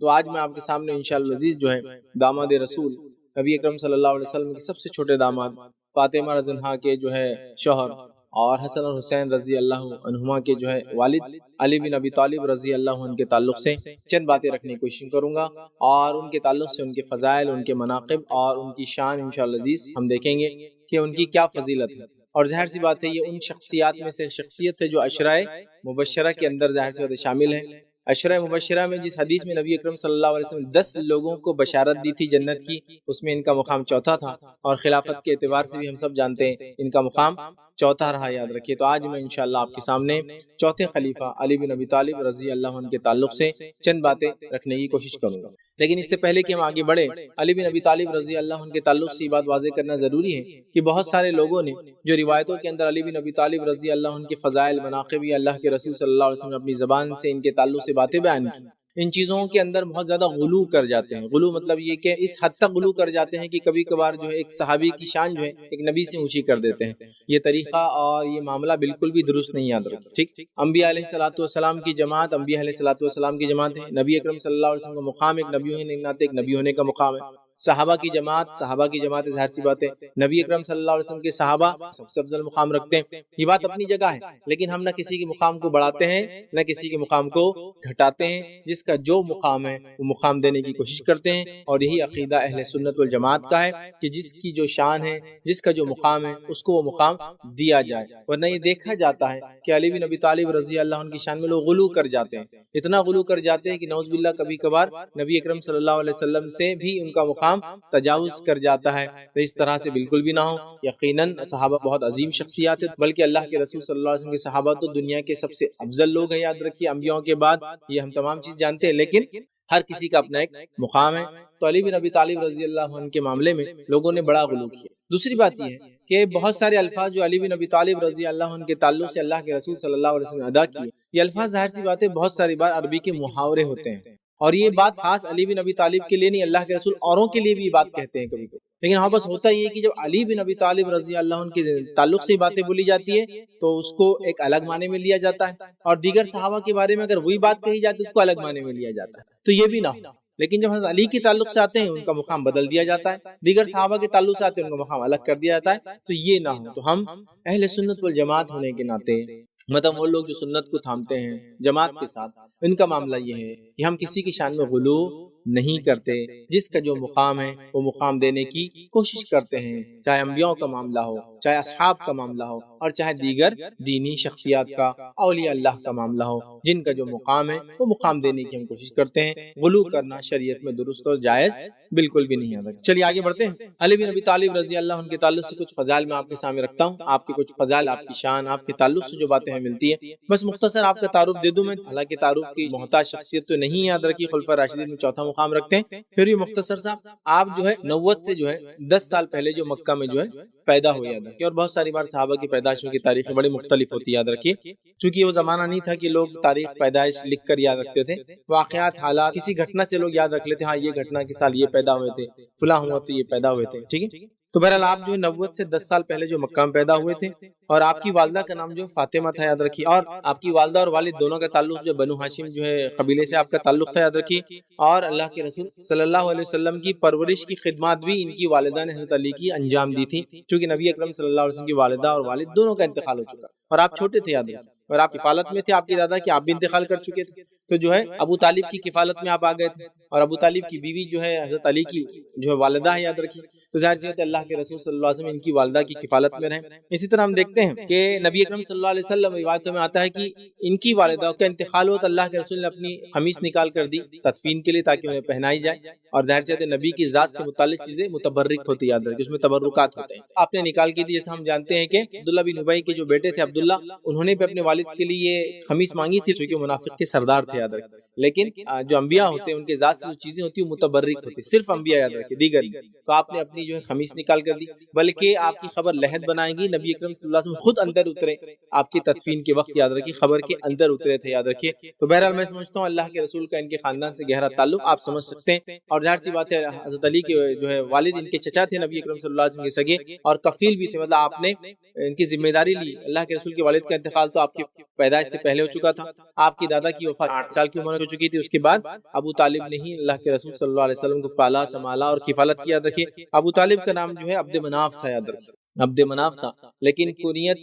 تو آج میں آپ کے سامنے انشاءاللہ عزیز جو ہے داماد رسول نبی اکرم صلی اللہ علیہ وسلم کے سب سے چھوٹے داماد فاطمہ رضی اللہ عنہا کے جو ہے شوہر اور حسن اور حسین رضی اللہ عنہما کے جو ہے والد علی بن ابی طالب رضی اللہ عنہ کے تعلق سے چند باتیں رکھنے کی کوشش کروں گا، اور ان کے تعلق سے ان کے فضائل، ان کے مناقب اور ان کی شان انشاءاللہ عزیز ہم دیکھیں گے کہ ان کی کیا فضیلت ہے۔ اور ظاہر سی بات ہے یہ ان شخصیات میں سے شخصیت ہے جو عشرہ مبشرہ کے اندر ظاہر سی بات ہے شامل ہے۔ عشرہ مبشرہ میں جس حدیث میں نبی اکرم صلی اللہ علیہ وسلم 10 لوگوں کو بشارت دی تھی جنت کی، اس میں ان کا مقام چوتھا تھا، اور خلافت کے اعتبار سے بھی ہم سب جانتے ہیں ان کا مقام چوتھا رہا، یاد رکھیے۔ تو آج میں انشاءاللہ آپ کے سامنے چوتھے خلیفہ علی بن ابی طالب رضی اللہ عنہ کے تعلق سے چند باتیں رکھنے کی کوشش کروں گا، لیکن اس سے پہلے کہ ہم آگے بڑھیں علی بن ابی طالب رضی اللہ عنہ کے تعلق سے یہ بات واضح کرنا ضروری ہے کہ بہت سارے لوگوں نے جو روایتوں کے اندر علی بن ابی طالب رضی اللہ عنہ کے فضائل، مناقب یا اللہ کے رسول صلی اللہ علیہ وسلم نے اپنی زبان سے ان کے تعلق سے باتیں بیان کی، ان چیزوں کے اندر بہت زیادہ غلو کر جاتے ہیں۔ غلو مطلب یہ کہ اس حد تک غلو کر جاتے ہیں کہ کبھی کبھار جو ہے ایک صحابی کی شان جو ہے ایک نبی سے اونچی کر دیتے ہیں۔ یہ طریقہ اور یہ معاملہ بالکل بھی درست نہیں، یاد رکھیں، ٹھیک۔ انبیاء علیہ الصلوۃ والسلام کی جماعت انبیاء علیہ الصلوۃ والسلام کی جماعت ہے، نبی اکرم صلی اللہ علیہ وسلم کا مقام ایک نبی ہونے کے ناطے ایک نبی ہونے کا مقام ہے، صحابہ کی جماعت ظاہر سی بات ہے نبی اکرم صلی اللہ علیہ وسلم کے صحابہ سب سے افضل مقام رکھتے ہیں، یہ بات اپنی جگہ ہے، لیکن ہم نہ کسی کے مقام کو بڑھاتے ہیں نہ کسی کے مقام کو گھٹاتے ہیں، جس کا جو مقام ہے وہ مقام دینے کی کوشش کرتے ہیں، اور یہی عقیدہ اہل سنت والجماعت کا ہے کہ جس کی جو شان ہے، جس کا جو مقام ہے، اس کو وہ مقام دیا جائے۔ ورنہ یہ دیکھا جاتا ہے کہ علی بن ابی طالب رضی اللہ عنہ کی شان میں لوگ غلو کر جاتے ہیں، اتنا غلو کر جاتے ہیں کہ نعوذ باللہ کبھی کبھار نبی اکرم صلی اللہ علیہ وسلم سے بھی ان کا مقام تجاوز کر جاتا ہے۔ تو اس طرح سے بالکل بھی نہ ہو، یقیناً صحابہ بہت عظیم شخصیات ہیں، بلکہ اللہ کے رسول صلی اللہ علیہ وسلم کے صحابہ تو دنیا کے سب سے افضل لوگ ہیں، یاد رکھیے، انبیاءوں کے بعد، یہ ہم تمام چیز جانتے ہیں، لیکن ہر کسی کا اپنا ایک مقام ہے۔ تو علی بن ابی طالب رضی اللہ عنہ کے معاملے میں لوگوں نے بڑا غلو کیا۔ دوسری بات یہ ہے کہ بہت سارے الفاظ جو علی بن ابی طالب رضی اللہ عنہ کے تعلق سے اللہ کے رسول صلی اللہ علیہ وسلم نے ادا کیے، یہ الفاظ ظاہر سی بات ہے بہت ساری بار عربی کے محاورے ہوتے ہیں، اور یہ بات خاص علی بن ابی طالب کے لیے نہیں، اللہ کے رسول اوروں کے لیے بھی یہ بات کہتے ہیں کبھی کبھی، لیکن ہاں بس ہوتا یہ کہ جب علی بن ابی طالب رضی اللہ عنہ کے تعلق سے باتیں بولی جاتی ہے تو اس کو ایک الگ معنی میں لیا جاتا ہے، اور دیگر صحابہ کے بارے میں اگر وہی بات کہی جاتی ہے اس کو الگ معنی میں لیا جاتا ہے، تو یہ بھی نہ ہو۔ لیکن جب حضرت علی کے تعلق سے آتے ہیں ان کا مقام بدل دیا جاتا ہے، دیگر صحابہ کے تعلق سے آتے ہیں ان کا مقام الگ کر دیا جاتا ہے، تو یہ نہ ہو۔ تو ہم اہل سنت والجماعت ہونے کے ناطے، مطلب وہ لوگ جو سنت کو تھامتے ہیں جماعت کے ساتھ، ان کا معاملہ یہ ہے کہ ہم کسی کی شان میں غلو نہیں کرتے، جس کا جو مقام ہے وہ مقام دینے کی کوشش کرتے ہیں، چاہے انبیاء کا معاملہ ہو، چاہے اصحاب کا معاملہ ہو، اور چاہے دیگر دینی شخصیات کا، اولیاء اللہ کا معاملہ ہو، جن کا جو مقام ہے وہ مقام دینے کی ہم کوشش کرتے ہیں۔ غلو کرنا شریعت میں درست اور جائز بالکل بھی نہیں ہے۔ چلیے آگے بڑھتے ہیں۔ علی بن ابی طالب رضی اللہ عنہ کے تعلق سے کچھ فضائل میں آپ کے سامنے رکھتا ہوں، آپ کے کچھ فضائل، آپ کی شان، آپ کے تعلق سے جو باتیں ہمیں ملتی ہیں، بس مختصر آپ کا تعارف دے دوں میں، حالانکہ تعارف کی محتاج شخصیت تو نہیں، یاد رکھیے خلفاء راشدین میں چوتھا مقام رکھتے ہیں، پھر بھی مختصر صاحب آپ جو ہے نبوت سے جو ہے 10 سال پہلے جو مکہ میں جو ہے پیدا ہوئے، یاد رکھیے، اور بہت ساری بار صحابہ کی پیدائشوں کی تاریخیں بڑی مختلف ہوتی ہے، یاد رکھیے، چونکہ وہ زمانہ نہیں تھا کہ لوگ تاریخ پیدائش لکھ کر یاد رکھتے تھے، واقعات، حالات، کسی گھٹنا سے لوگ یاد رکھ لیتے، ہاں یہ گھٹنا کے سال یہ پیدا ہوئے تھے، فلاں ہوا تو یہ پیدا ہوئے تھے، ٹھیک ہے۔ تو بہرحال آپ جو ہے نبوت سے 10 سال پہلے جو مکہ میں پیدا ہوئے تھے، اور آپ کی والدہ کا نام جو فاطمہ تھا، یاد رکھیے، اور آپ کی والدہ اور والد دونوں کا تعلق جو بنو ہاشم جو ہے قبیلے سے آپ کا تعلق تھا، یاد رکھیے، اور اللہ کے رسول صلی اللہ علیہ وسلم کی پرورش کی خدمات بھی ان کی والدہ نے حضرت علی کی انجام دی تھی، کیونکہ نبی اکرم صلی اللہ علیہ وسلم کی والدہ اور والد دونوں کا انتقال ہو چکا، اور آپ چھوٹے تھے، یاد رکھیے، اور آپ کفالت میں تھے، آپ کے دادا کی آپ بھی انتقال کر چکے تھے، تو جو ہے ابو طالب کی کفالت میں آپ آ گئے تھے، اور ابو طالب کی بیوی جو ہے حضرت علی کی جو ہے والدہ ہے، یاد رکھیے، تو ظاہر سی بات ہے اللہ کے رسول صلی اللہ علیہ وسلم ان کی والدہ کی کفالت میں رہے۔ اسی طرح ہم دیکھتے ہیں کہ نبی اکرم صلی اللہ علیہ وسلم روایتوں میں آتا ہے کہ ان کی والدہ کا انتقال ہوا تو اللہ کے رسول نے اپنی قمیص نکال کر دی تدفین کے لیے تاکہ انہیں پہنائی جائے، اور ظاہر سی بات ہے نبی کی ذات سے متعلق چیزیں متبرک ہوتی، یاد رکھیں، اس میں تبرکات ہوتے ہیں، آپ نے نکال کے دی، جیسے ہم جانتے ہیں کہ عبداللہ بن ابی کے جو بیٹے تھے عبداللہ، انہوں نے بھی اپنے والد کے لیے قمیص مانگی تھی، چونکہ منافق کے سردار تھے، یاد رکھیں، لیکن جو انبیاء ہوتے ہیں ان کے ذات سے جو چیزیں ہوتی ہیں وہ متبرک ہوتی، صرف انبیاء، یاد رکھیں، دیگر تو آپ نے اپنی جو ہے قمیص نکال کر دی، بلکہ آپ کی خبر لہد بنائیں گی، نبی اکرم صلی اللہ علیہ وسلم خود اندر اترے آپ کی تدفین کے وقت، یاد رکھیے، خبر کے اندر اترے تھے، یاد رکھیے۔ تو بہرحال میں سمجھتا ہوں اللہ کے رسول کا ان کے خاندان سے گہرا تعلق آپ سمجھ سکتے ہیں، اور ظاہر سی بات ہے حضرت علی کے جو ہے والد ان کے چچا تھے نبی اکرم صلی اللہ علیہ وسلم کے سگے، اور کفیل بھی تھے، مطلب آپ نے ان کی ذمہ داری لی۔ اللہ کے رسول کے والد کا انتقال تو آپ کی پیدائش سے پہلے ہو چکا تھا، آپ کی دادا کی وفات 8 سال کی عمر میں ہو چکی تھی، اس کے بعد ابو طالب نے ہی اللہ کے رسول صلی اللہ علیہ وسلم کو پالا سنبھالا اور کفالت کیا. دیکھیے ابو طالب کا نام جو ہے عبد مناف تھا، یاد رکھیے عبد مناف تھا، لیکن کنیت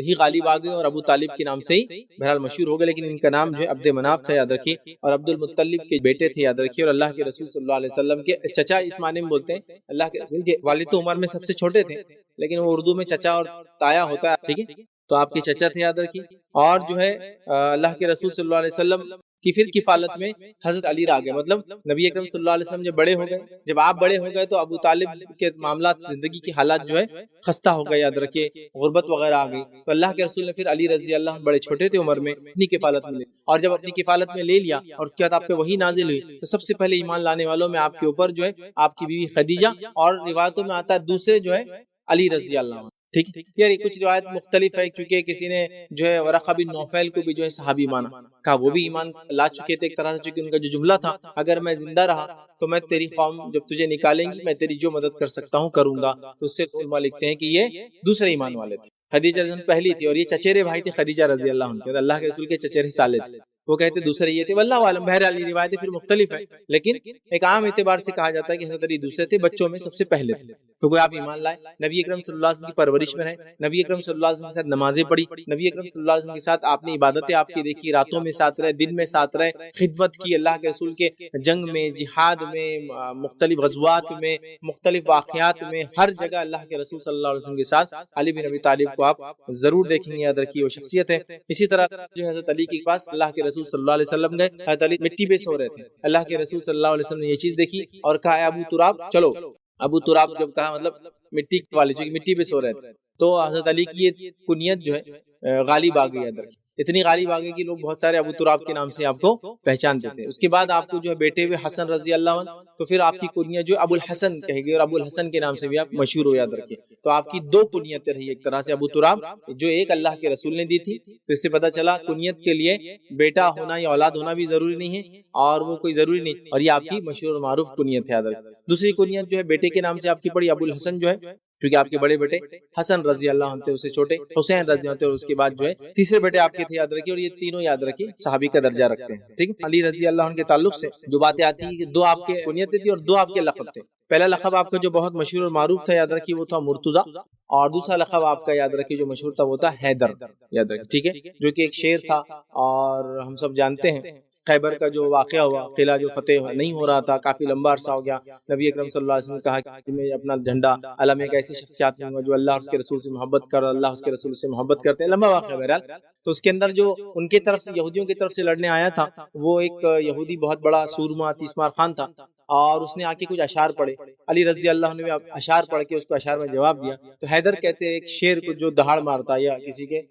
ہی غالب آ گئی اور ابو طالب کے نام سے ہی بہرحال مشہور ہو گئے، لیکن ان کا نام جو ہے عبد مناف تھا، یاد رکھیے. اور عبد المطلب کے بیٹے تھے، یاد رکھیے. اور اللہ کے رسول صلی اللہ علیہ وسلم کے چچا اس معنی میں بولتے ہیں، اللہ کے رسول کے والد تو عمر میں سب سے چھوٹے تھے، لیکن وہ اردو میں چچا اور تایا ہوتا ہے، ٹھیک ہے، تو آپ کے چچا تھے، یاد رکھیے. اور جو ہے اللہ کے رسول صلی اللہ علیہ وسلم کی پھر کفالت میں حضرت علی آ گئے. مطلب نبی اکرم صلی اللہ علیہ وسلم جب بڑے ہو گئے، جب آپ بڑے ہو گئے تو ابو طالب کے معاملات، زندگی کی حالات جو ہے خستہ ہو گئے، یاد رکھیے، غربت وغیرہ آ گئی. تو اللہ کے رسول نے پھر علی رضی اللہ عنہ، بڑے چھوٹے تھے عمر میں، اپنی کفالت میں لے، اور جب اپنی کفالت میں لے لیا اور اس کے بعد آپ پہ وہی نازل ہوئی، تو سب سے پہلے ایمان لانے والوں میں آپ کے اوپر جو ہے آپ کی بیوی خدیجہ، اور روایتوں میں آتا ہے دوسرے جو ہے علی رضی اللہ عنہ. ٹھیک ہے یار، کچھ روایت مختلف ہے، کیونکہ کسی نے جو ہے ورقہ بن نوفل کو بھی جو ہے صحابی مانا، کہا وہ بھی ایمان لا چکے تھے ایک طرح سے، چونکہ ان کا جو جملہ تھا، اگر میں زندہ رہا تو میں تیری قوم جب تجھے نکالیں گی، میں تیری جو مدد کر سکتا ہوں کروں گا. تو اس سے علماء لکھتے ہیں کہ یہ دوسرے ایمان والے تھے. خدیجہ رضی اللہ عنہ پہلی تھی، اور یہ چچیرے بھائی تھے خدیجہ رضی اللہ عنہ، اللہ کے رسول کے چچیرے سالے تھے، وہ کہتے دوسرے یہ تھے. واللہ عالم، بہرحال یہ روایتیں پھر مختلف ہیں، لیکن ایک عام اعتبار سے کہا جاتا ہے کہ حضرت علی دوسرے تھے، بچوں میں سب سے پہلے تھے. تو کوئی آپ ایمان لائے، نبی اکرم صلی اللہ علیہ وسلم کی پرورش میں رہے، نبی اکرم صلی اللہ علیہ وسلم کے ساتھ نمازیں پڑھی، نبی اکرم صلی اللہ علیہ وسلم کے ساتھ آپ نے عبادتیں آپ کی دیکھی، راتوں میں ساتھ رہے، دن میں ساتھ رہے، خدمت کی اللہ کے رسول کے جنگ میں، جہاد میں، مختلف غزوات میں، مختلف واقعات میں، ہر جگہ اللہ کے رسول صلی اللہ علیہ وسلم کے ساتھ علی بن ابی طالب کو آپ ضرور دیکھیں گے، یاد رکھیے وہ شخصیت ہے. اسی طرح جو حضرت علی کے پاس اللہ کے رسول صلی اللہ علیہ وسلم گئے، حضرت علی مٹی پہ سو رہے تھے، اللہ کے رسول صلی اللہ علیہ وسلم نے یہ چیز دیکھی اور کہا اے ابو تراب چلو. ابو تراب جب کہا مطلب مٹی والے، جو مٹی پہ سو رہے تھے، تو حضرت علی کی یہ کنیت جو ہے غالب آ گئی، یاد رکھیے اتنی غالب آ گئی کہ لوگ بہت سارے ابو تراب کے نام سے آپ کو پہچانتے تھے. اس کے بعد آپ کو جو ہے بیٹے ہوئے حسن رضی اللہ عنہ، تو پھر آپ کی کنیت جو ابو الحسن کہے گی، اور ابو الحسن کے نام سے بھی آپ مشہور ہو، یاد رکھیے. تو آپ کی دو کنیتیں رہی، ایک طرح سے ابو تراب جو ایک اللہ کے رسول نے دی تھی، تو اس سے پتہ چلا کنیت کے لیے بیٹا ہونا یا اولاد ہونا بھی ضروری نہیں ہے، اور وہ کوئی ضروری نہیں، اور یہ آپ کی مشہور اور معروف کنیت ہے، یاد رکھیے. دوسری کنیت جو ہے بیٹے کے نام سے آپ کی پڑی، ابو الحسن جو ہے، کیونکہ آپ کے بڑے بیٹے حسن رضی اللہ عنہ تھے، اس سے چھوٹے حسین رضی اللہ عنہ تھے، اور اس کے بعد جو ہے تیسرے بیٹے آپ کے تھے، یاد رکھیے. اور یہ تینوں یاد رکھیے صحابی کا درجہ رکھتے ہیں. ٹھیک ہے، علی رضی اللہ عنہ کے تعلق سے جو باتیں آتی ہیں کہ دو آپ کے کنیتیں تھی اور دو آپ کے لقب تھے. پہلا لقب آپ کا جو بہت مشہور اور معروف تھا، یاد رکھیے، وہ تھا مرتضی، اور دوسرا لقب آپ کا یاد رکھیے جو مشہور تھا وہ تھا حیدر، یاد رکھیے. ٹھیک ہے، جو کہ ایک شعر تھا، اور ہم سب جانتے ہیں خیبر کا جو واقعہ ہوا، قلعہ جو فتح نہیں ہو رہا تھا، کافی لمبا عرصہ ہو گیا. نبی اکرم صلی اللہ علیہ وسلم نے کہا کہ میں اپنا جھنڈا علم ایک ایسی شخصیات میں ہوں گا جو اللہ اور اس کے رسول سے محبت کر، اللہ اس کے رسول سے محبت کرتے ہیں. لمبا واقعہ بہرحال. تو اس کے اندر جو ان کی طرف سے یہودیوں کی طرف سے لڑنے آیا تھا، وہ ایک یہودی بہت بڑا سورما تیسمار خان تھا، اور اس نے آ کے کچھ اشعار پڑھے. علی رضی اللہ عنہ نے اشعار پڑھ کے اس کو اشعار میں جواب دیا. تو حیدر کہتے ہیں ایک شیر کو جو دہاڑ مارتا یا کسی کے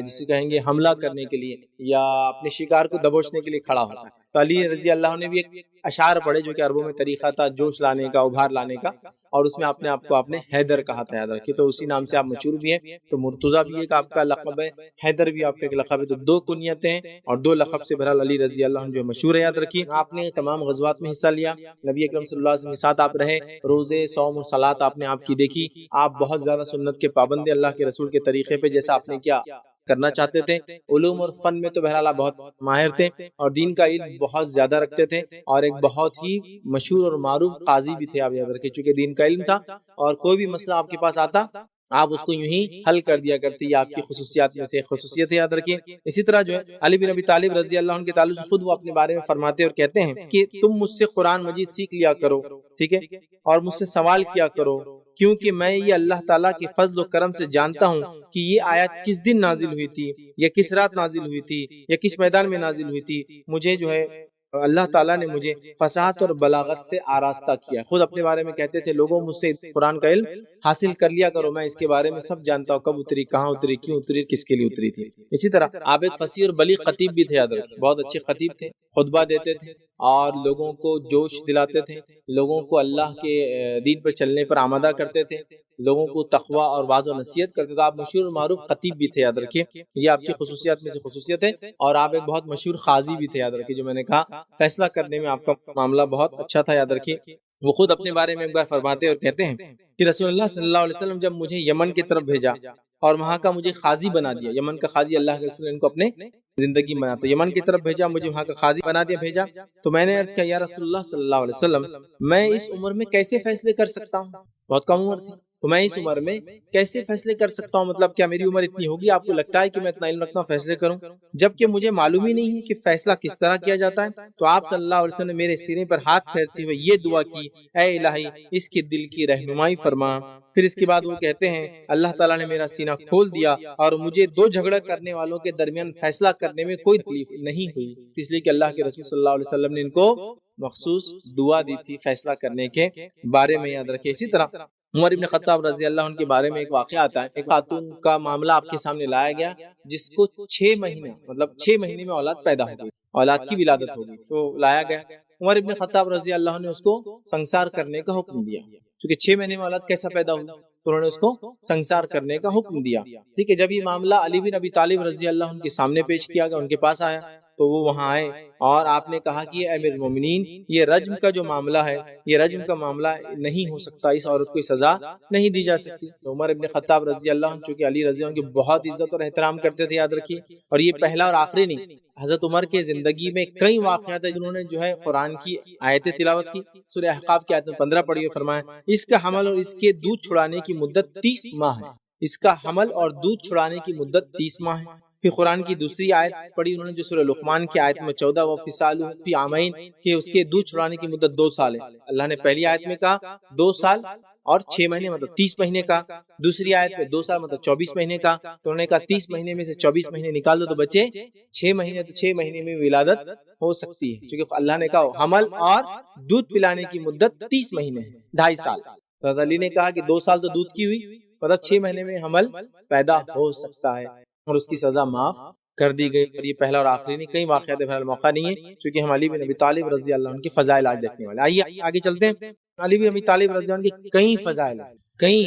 جسے کہیں گے حملہ کرنے کے لیے یا اپنے شکار کو دبوچنے کے لیے کھڑا ہوتا ہے. تو علی رضی اللہ عنہ نے بھی ایک اشعار پڑھے جو کہ عربوں میں طریقہ تھا جوش لانے کا، ابھار لانے کا، اور اس میں آپ نے آپ کو حیدر کہا تھا، یاد رکھیے. تو اسی نام سے آپ مشہور بھی ہیں. تو مرتضی بھی ایک آپ کا لقب ہے، حیدر بھی آپ کا ایک لقب ہے. تو دو کنیتیں ہیں اور دو لقب سے بہرحال علی رضی اللہ عنہ جو مشہور ہے، یاد رکھیے. آپ نے تمام غزوات میں حصہ لیا، نبی اکرم صلی اللہ علیہ وسلم کے ساتھ آپ رہے، روزے، صوم اور صلات آپ نے آپ کی دیکھی. آپ بہت زیادہ سنت کے پابند، اللہ کے رسول کے طریقے پہ جیسا آپ نے کیا کرنا چاہتے تھے. علوم اور فن میں تو بہرحال آپ بہت ماہر تھے، اور دین کا علم بہت زیادہ رکھتے تھے، اور ایک بہت ہی مشہور اور معروف قاضی بھی تھے آپ، یاد رکھیں. چونکہ دین کا علم تھا اور کوئی بھی مسئلہ آپ کے پاس آتا آپ اس کو یوں ہی حل کر دیا کرتے. یہ آپ کی خصوصیات میں سے خصوصیت ہے، یاد رکھیں. اسی طرح جو ہے علی بن ابی طالب رضی اللہ عنہ کے تعلق سے خود وہ اپنے بارے میں فرماتے اور کہتے ہیں کہ تم مجھ سے قرآن مجید سیکھ لیا کرو، ٹھیک ہے، اور مجھ سے سوال کیا کرو، کیونکہ میں یہ اللہ تعالیٰ کے فضل و کرم سے جانتا ہوں کہ یہ آیت کس دن نازل ہوئی تھی، یا کس رات نازل ہوئی تھی، یا کس میدان میں نازل ہوئی تھی. مجھے جو ہے اللہ تعالیٰ نے مجھے فصاحت اور بلاغت سے آراستہ کیا. خود اپنے بارے میں کہتے تھے لوگوں مجھ سے قرآن کا علم حاصل کر لیا کرو، میں اس کے بارے میں سب جانتا ہوں، کب اتری، کہاں اتری، کیوں اتری، کس کے لیے اتری تھی. اسی طرح آپ ایک فصیح اور بلیغ خطیب بھی تھے، یاد رکھیں. بہت اچھے خطیب تھے، خطبہ دیتے تھے اور لوگوں کو جوش دلاتے تھے، لوگوں کو اللہ کے دین پر چلنے پر آمادہ کرتے تھے، لوگوں کو تقوی اور وعظ و نصیحت کرتے تھے. آپ مشہور معروف خطیب بھی تھے، یاد رکھیے. یہ آپ کی خصوصیات میں سے خصوصیت ہے. اور آپ ایک بہت مشہور قاضی بھی تھے، یاد رکھیے. جو میں نے کہا فیصلہ کرنے میں آپ کا معاملہ بہت اچھا تھا، یاد رکھیے. وہ خود اپنے بارے میں ایک بار فرماتے اور کہتے ہیں کہ رسول اللہ صلی اللہ علیہ وسلم جب مجھے یمن کی طرف بھیجا اور وہاں کا مجھے قاضی بنا دیا. یمن کا قاضی اللہ کے رسول نے ان کو اپنے زندگی بنا، تو یمن کی طرف بھیجا، مجھے وہاں کا قاضی بنا دیا بھیجا. تو میں نے عرض کیا یا رسول اللہ صلی اللہ علیہ وسلم میں اس عمر میں کیسے فیصلے کر سکتا ہوں؟ بہت کم عمر تھی، تو میں اس عمر میں کیسے فیصلے کر سکتا ہوں؟ مطلب کیا میری عمر اتنی ہوگی آپ کو لگتا ہے کہ میں اتنا علم رکھتا ہوں فیصلے کروں، جبکہ مجھے معلوم ہی نہیں ہے کہ فیصلہ کس طرح کیا جاتا ہے. تو آپ صلی اللہ علیہ وسلم نے میرے سینے پر ہاتھ پھیرتے ہوئے یہ دعا کی، اے الہی اس کے دل کی رہنمائی فرما. پھر اس کے بعد وہ کہتے ہیں اللہ تعالیٰ نے میرا سینہ کھول دیا اور مجھے دو جھگڑا کرنے والوں کے درمیان فیصلہ کرنے میں کوئی تکلیف نہیں ہوئی، اس لیے کہ اللہ کے رسول صلی اللہ علیہ وسلم نے ان کو مخصوص دعا دی تھی فیصلہ کرنے کے بارے میں، یاد رکھیں. اسی طرح عمر ابن خطاب رضی اللہ عنہ کے بارے میں ایک واقعہ آتا ہے. ایک خاتون کا معاملہ آپ کے سامنے لایا گیا جس کو 6 مہینے مطلب 6 مہینے میں اولاد پیدا ہو گئی، اولاد کی ولادت ہو گئی، تو لایا گیا. عمر ابن خطاب رضی اللہ عنہ نے اس کو سنسار کرنے کا حکم دیا، کیونکہ 6 مہینے میں اولاد کیسا پیدا ہوگا، تو انہوں نے اس کو سنسار کرنے کا حکم دیا. ٹھیک ہے، جب یہ معاملہ علی بن ابی طالب رضی اللہ عنہ کے سامنے پیش کیا گیا، ان کے پاس آیا تو وہ وہاں آئے اور آپ نے کہا کہ اے امیر المومنین یہ رجم کا جو معاملہ ہے، یہ رجم کا معاملہ نہیں ہو سکتا، اس عورت کو سزا نہیں دی جا سکتی. تو عمر ابن خطاب رضی اللہ عنہ چونکہ علی رضی اللہ عنہ کی بہت عزت اور احترام کرتے تھے، یاد رکھیے، اور یہ پہلا اور آخری نہیں، حضرت عمر کے زندگی میں کئی واقعات ہیں جنہوں نے جو ہے قرآن کی آیتیں تلاوت کی. سورہ احقاف کی آیت 15 پڑھی اور فرمایا اس کا حمل اور اس کے دودھ چھڑانے کی مدت 30 ماہ ہے، اس کا حمل اور دودھ چھڑانے کی مدت 30 ماہ ہے. پھر قرآن کی دوسری آیت پڑھی انہوں نے جو سورہ لقمان کی آیت میں 14 وفصال فی عامین کہ اس کے دودھ چھڑانے کی مدت 2 سال ہے. اللہ نے پہلی آیت میں کہا 2 سال اور 6 مہینے مطلب 30 مہینے کا، دوسری آیت میں 2 سال مطلب 24 مہینے کا. تو انہوں نے کہا 30 مہینے میں سے 24 مہینے نکال دو تو بچے 6 مہینے، تو 6 مہینے میں ولادت ہو سکتی ہے، کیونکہ اللہ نے کہا حمل اور دودھ پلانے کی مدت 30 مہینے ہے، 2.5 سال. تو علی نے کہا کہ 2 سال تو دودھ کی ہوئی، مطلب 6 مہینے میں حمل پیدا ہو سکتا ہے، اور اس کی سزا معاف کر دی گئی. اور یہ پہلا اور آخری نہیں، کئی واقعات بہرحال موقع نہیں ہے، چونکہ ہم علی بن ابی طالب رضی اللہ عنہ کے فضائل آج دیکھنے والے. آئیے آگے چلتے ہیں. علی بن ابی طالب رضی اللہ عنہ کے کئی فضائل ہیں، کئی